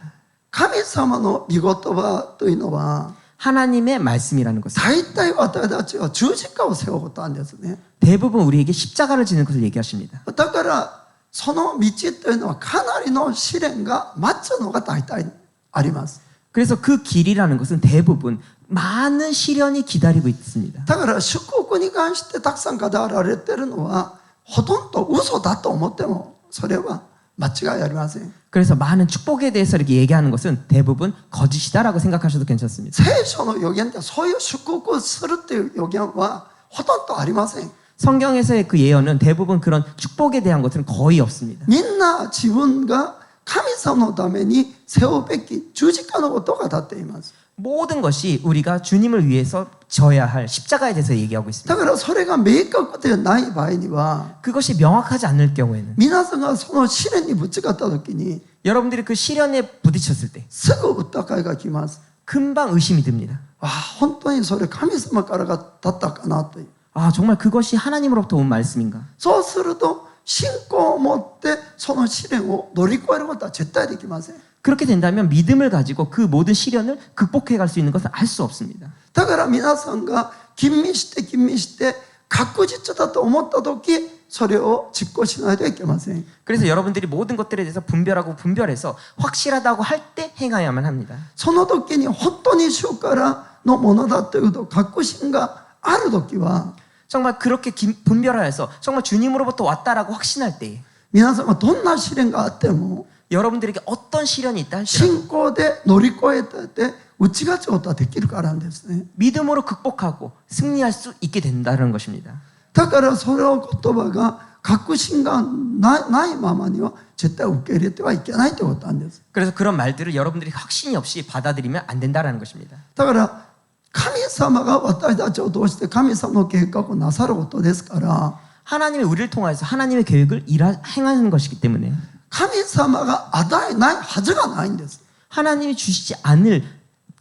神様の御言葉というのは 하나님의 말씀이라는 것은 大体私たちは十字架を背負うことなんですね。 대부분 우리에게 십자가를 지는 것을 얘기하십니다. だからその道というのはかなりの試練が待つのが大体あります。 그래서 그 길이라는 것은 대부분 많은 시련이 기다리고 있습니다. だから祝福に関してたくさん語られているのはほとんど嘘だと思ってもそれは間違いありません。 그래서 많은 축복에 대해서 이렇게 얘기하는 것은 대부분 거짓이다라고 생각하셔도 괜찮습니다. 聖書の予言でそういう祝福をするっていう予言はほとんどありません。 성경에서의 그 예언은 대부분 그런 축복에 대한 것은 거의 없습니다. みんな自分が神様のために背負うべき十字架のことを語っています。 모든 것이 우리가 주님을 위해서 져야 할 십자가에 대해서 얘기하고 だ 있습니다. からそれが明確でない場合には 그것이 명확하지 않을 경우에는 皆さんがその試練にぶちかった時に 여러분들이 그 시련에 부딪혔을 때 すぐ疑いが来ます。 금방 의심이 듭니다. あ、本当にそれ神様からがだったかなという。 아, 정말 그것이 하나님으로부터 온 말씀인가? そうすると信仰を持ってその試練を乗り越えることは絶対できません。 그렇게 된다면 믿음을 가지고 그 모든 시련을 극복해 갈 수 있는 것은 알 수 없습니다. だから皆さんが吟味して確実だと思った時それを実行しないといけません。 그래서 여러분들이 모든 것들에 대해서 분별해서 확실하다고 할 때 행해야만 합니다. その時に本当に主からのものだというと確信がある時は 정말 그렇게 분별하여서 정말 주님으로부터 왔다라고 확신할 때 皆さんがどんな試練があっても 여러분들에게 어떤 시련이 있다 할지라도 信仰で乗り越えて打ち勝つことはできるからなんですね。 믿음으로 극복하고 승리할 수 있게 된다는 것입니다. だからそれを言葉が確信がないままには絶対受け入れてはいけないということなんです。 그래서 그런 말들을 여러분들이 확신이 없이 받아들이면 안 된다는 것입니다. だから神様が私たちを通して神様の計画をなさることですから 하나님이 우리를 통하여서 하나님의 계획을 행하는 것이기 때문에 神様が与えないはずがないんです。 하나님이 주시지 않을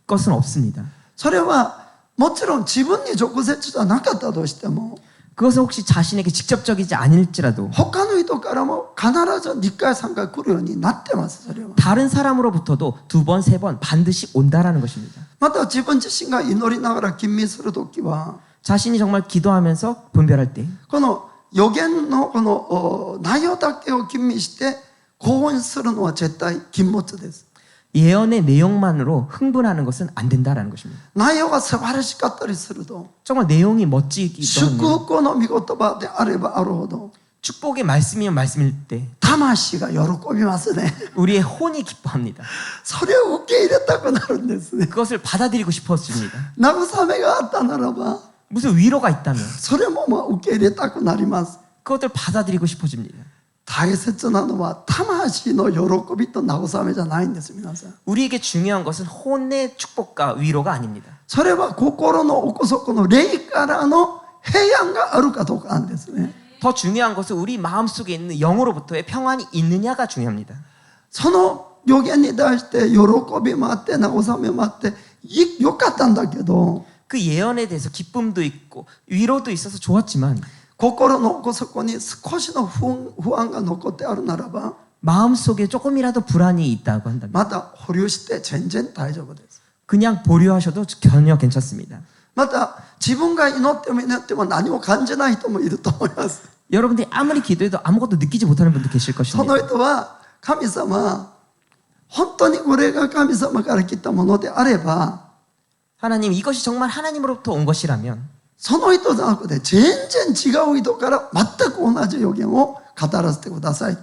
것은 없습니다. それはもちろん自分に直接じゃなかったとしても 그것은 혹시 자신에게 직접적이지 않을지라도 他の人からも必ず2回3回来るようになってます。それは 다른 사람으로부터도 2번, 3번 반드시 온다라는 것입니다. また自分自身が祈りながら吟味するときは 자신이 정말 기도하면서 분별할 때 この予言のこの内容だけを吟味して興奮するのは絶対禁物です。 예언의 내용만으로 흥분하는 것은 안 된다라는 것입니다. 内容が素晴らしかったりすると 정말 내용이 멋지기도 祝 하면 福の御言葉であればあるほど 축복의 말씀이면 말씀일 때 魂が喜びますね。 우리의 혼이 기뻐합니다. それを受け入れたくなるんですね。 그것을 받아들이고 싶어집니다. 慰めがあったならば 무슨 위로가 있다면 それも受け入れたくなります。 그것을 받아들이고 싶어집니다. 大切なのは魂の喜びと慰めじゃないんです。皆さん 우리에게 중요한 것은 혼의 축복과 위로가 아닙니다. それは心の奥底の霊からの平安があるかどうかなんですね。 더 중요한 것은 우리 마음속에 있는 영으로부터의 평안이 있느냐가 중요합니다. その予言に対して喜びもあって慰めもあってよかったんだけど 그 예언에 대해서 기쁨도 있고 위로도 있어서 좋았지만 心の奥底に少しの不安が残ってあるならば 마음속에 조금이라도 불안이 있다고 한다면 また保留して全然大丈夫です。 그냥 보류하셔도 전혀 괜찮습니다. また自分が祈っても祈っても何も感じない人もいると思います。 여러분들이 아무리 기도해도 아무것도 느끼지 못하는 분도 계실 そ 것입니다. の人は神様本当にこれが神様から来たものであれば 하나님 이것이 정말 하나님으로부터 온 것이라면 その人じゃなくて全然違う人から全く同じ予言を語らせてください。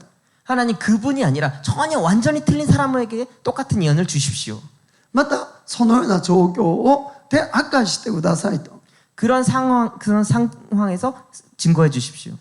하나님 그분이 아니라 전혀 완전히 틀린 사람에게 똑같은 예언을 주십시오. またそのような状況をで明かしてくださいと。 그런 상황에서 증거해 주십시오.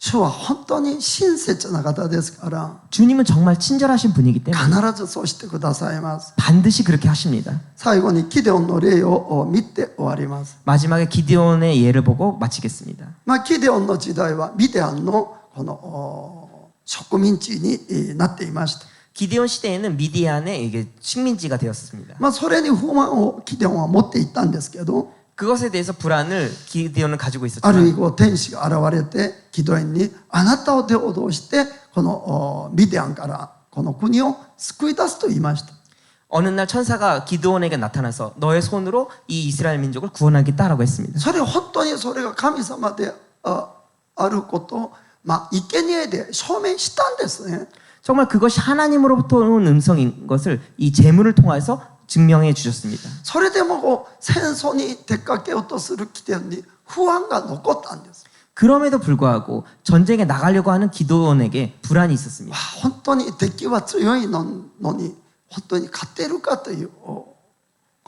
主は本当に親切な方ですから 주님은 정말 친절하신 분이기 때문에 必ずそうしてくださいます。 반드시 그렇게 하십니다. 最後にキデオンの例を見て終わります。 마지막에 기드온의 예를 보고 마치겠습니다. キデオンの時代はミディアンのこの植民地になっていました。 기드온 시대에는 미디안의 이게 식민지가 되었습니다. それに不満をキデオンは持っていったんですけど 그것에 대해서 불안을 기드온은 가지고 ある 있었지만 日天使が現れてギドエンにあなたを手を通してこのミディアンからこの国を救い出すと言いました。 어느 날 천사가 기드온에게 나타나서 너의 손으로 이 이스라엘 민족을 구원하겠다라고 했습니다. それ本当にそれが神様であることを生贄で証明したんですね。 정말 그것이 하나님으로부터 온 음성인 것을 이 제물을 통해서 증명해 주셨습니다. それでも戦争に出かけようとする基点に不安が残ったんです。 그럼에도 불구하고 전쟁에 나가려고 하는 기드온에게 불안이 있었습니다. 本当に敵は強いのに本当に勝てるかというこ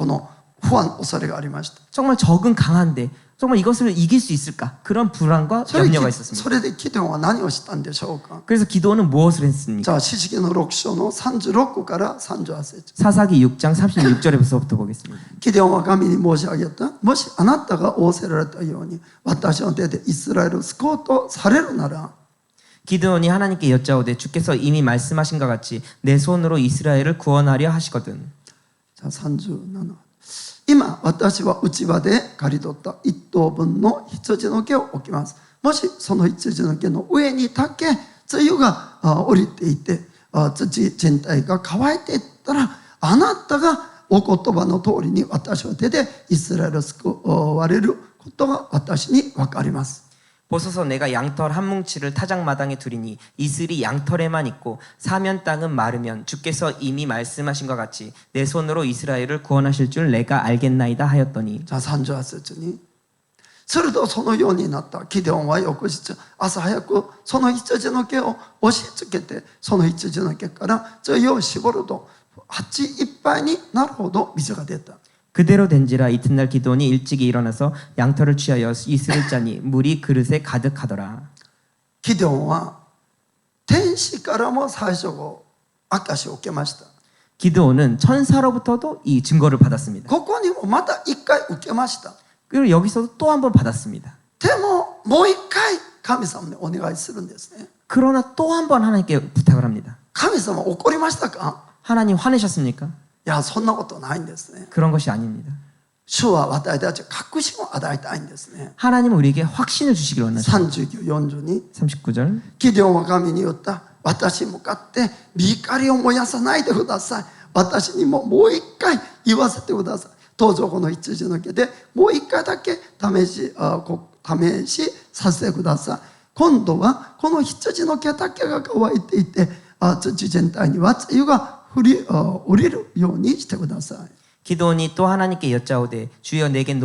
の不安恐れがありました。 정말 적은 강한데 정말 이것을 이길 수 있을까? 그런 불안과 それ 염려가 있었습니다. それでギデオンは何をしたんでしょうか。 그래서 기도는 무엇을 했습니까? じゃあ詩式の6章の36から38節。 사사기 6장 36절에서부터 보겠습니다. ギデオンは神に申し上げた。もしあなたが仰せられたように私の手でイスラエルを救おうとされるなら 기드온이 하나님께 여짜오되 주께서 이미 말씀하신 것 같이 내 손으로 이스라엘을 구원하려 하시거든. じゃあ37。今私は内場で刈り取った一頭分の羊の毛を置きます。もしその羊の毛の上にだけ梅雨が降りていて土全体が乾いていったらあなたがお言葉の通りに私の手でイスラエルを救われることが私に分かります。 보소서 내가 양털 한 뭉치를 타작마당에 두리니 이슬이 양털에만 있고 사면 땅은 마르면 주께서 이미 말씀하신 것 같이 내 손으로 이스라엘을 구원하실 줄 내가 알겠나이다 하였더니 じゃあ38節にするとそのようになった。ギデオンは翌日朝早くその羊の毛を押し付けてその羊の毛から梅を絞ると鉢いっぱいになるほど水が出た。 그대로 된지라 이튿날 기드온이 일찍이 일어나서 양털을 취하여 이슬을 짜니 물이 그릇에 가득하더라. ギデオンは天使からも最初証を受けました。 기드온은 천사로부터도 이 증거를 받았습니다. ここにもまた一回受けました。 그리고 여기서도 또 한 번 받았습니다. でももう一回神様にお願いするんですね。 그러나 또 한 번 하나님께 부탁을 합니다. 神様怒りましたか？ 하나님 화내셨습니까? いやそんなことないんですね。 그런 것이 아닙니다. 主は私たちに確信を与えたいんですね。 하나님은 우리에게 확신을 주시길 원하십니다. 39、42 39절 ギデオンは神に言った。私に向かって怒りを燃やさないでください。私にももう一回言わせてください。どうぞこの羊の毛でもう一回だけ試しさせてください。今度はこの羊の毛だけが乾いていて土全体には梅雨が降りるようにしてください。 기드온이 또 하나님께 여짜오되 주여 내게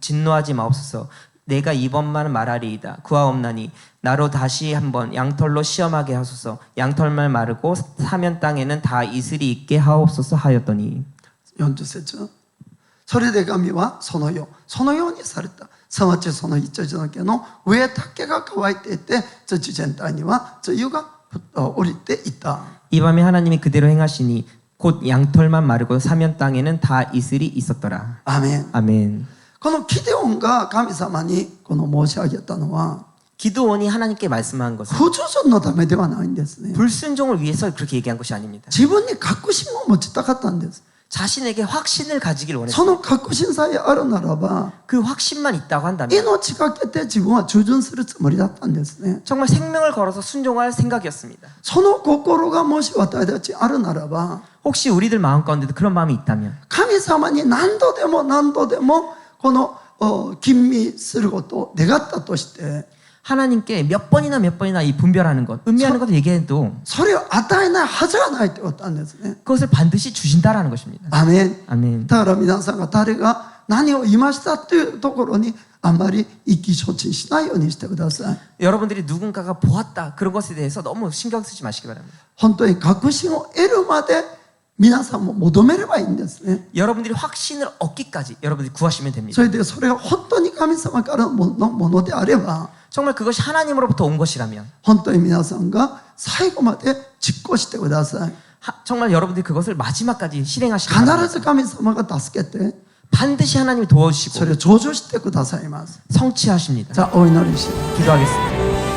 진노하지 마옵소서. 내가 이번만 말하리이다. 구하옵나니 나로 다시 한번 양털로 시험하게 하소서. 양털만 마르고 사면 땅에는 다 이슬이 있게 하옵소서 하였더니 40節それで神はそのようにされた。すなわちその羊の毛の上だけが乾いていて土全体には梅雨が降りていた。 이 밤에 하나님이 그대로 행하시니 곧 양털만 마르고 사면 땅에는 다 이슬이 있었더라. アーメン。 아멘. このギデオンが神様にこの申し上げたのは 기드온이 하나님께 말씀한 것은 不従順のためではないんですね。 불순종을 위해서 그렇게 얘기한 것이 아닙니다. 自分に確信を持ちたかったんです。 자신에게 확신을 가지길 そ 원했어요. の確信さえあるならば 그 확신만 있다고 한다면 命かけて自分は従順するつもりだったんですね。 정말 생명을 걸어서 순종할 생각이었습니다. その心がもし私たちにあるならば 혹시 우리들 마음 가운데도 그런 마음이 있다면 神様に何度でもこの吟味することを願ったとして 하나님께 몇 번이나 이 분별하는 것, 음미하는 것을 얘기해도 それを与えないはずがないってことなんですね。 그것을 반드시 주신다라는 것입니다. アーメン。 아멘. だから皆さんが誰が何を言いましたっていうところにあまり意気消沈しないようにしてください。 여러분들이 누군가가 보았다 그런 것에 대해서 너무 신경 쓰지 마시기 바랍니다. 本当に確信を得るまで皆さんも求めればいいんですね。 여러분들이 확신을 얻기까지 여러분들이 구하시면 됩니다. それでそれが本当に神様からのものであれば 정말 그것이 하나님으로부터 온 것이라면 本当に皆さんが最後まで実行してください。 정말 여러분들이 그것을 마지막까지 실행하시기 必 바랍니다. ず神様が助けて 반드시 하나님이 そ 도와주시고 れを成就してくださいます。 성취하십니다. じゃあお祈りします。 기도하겠습니다.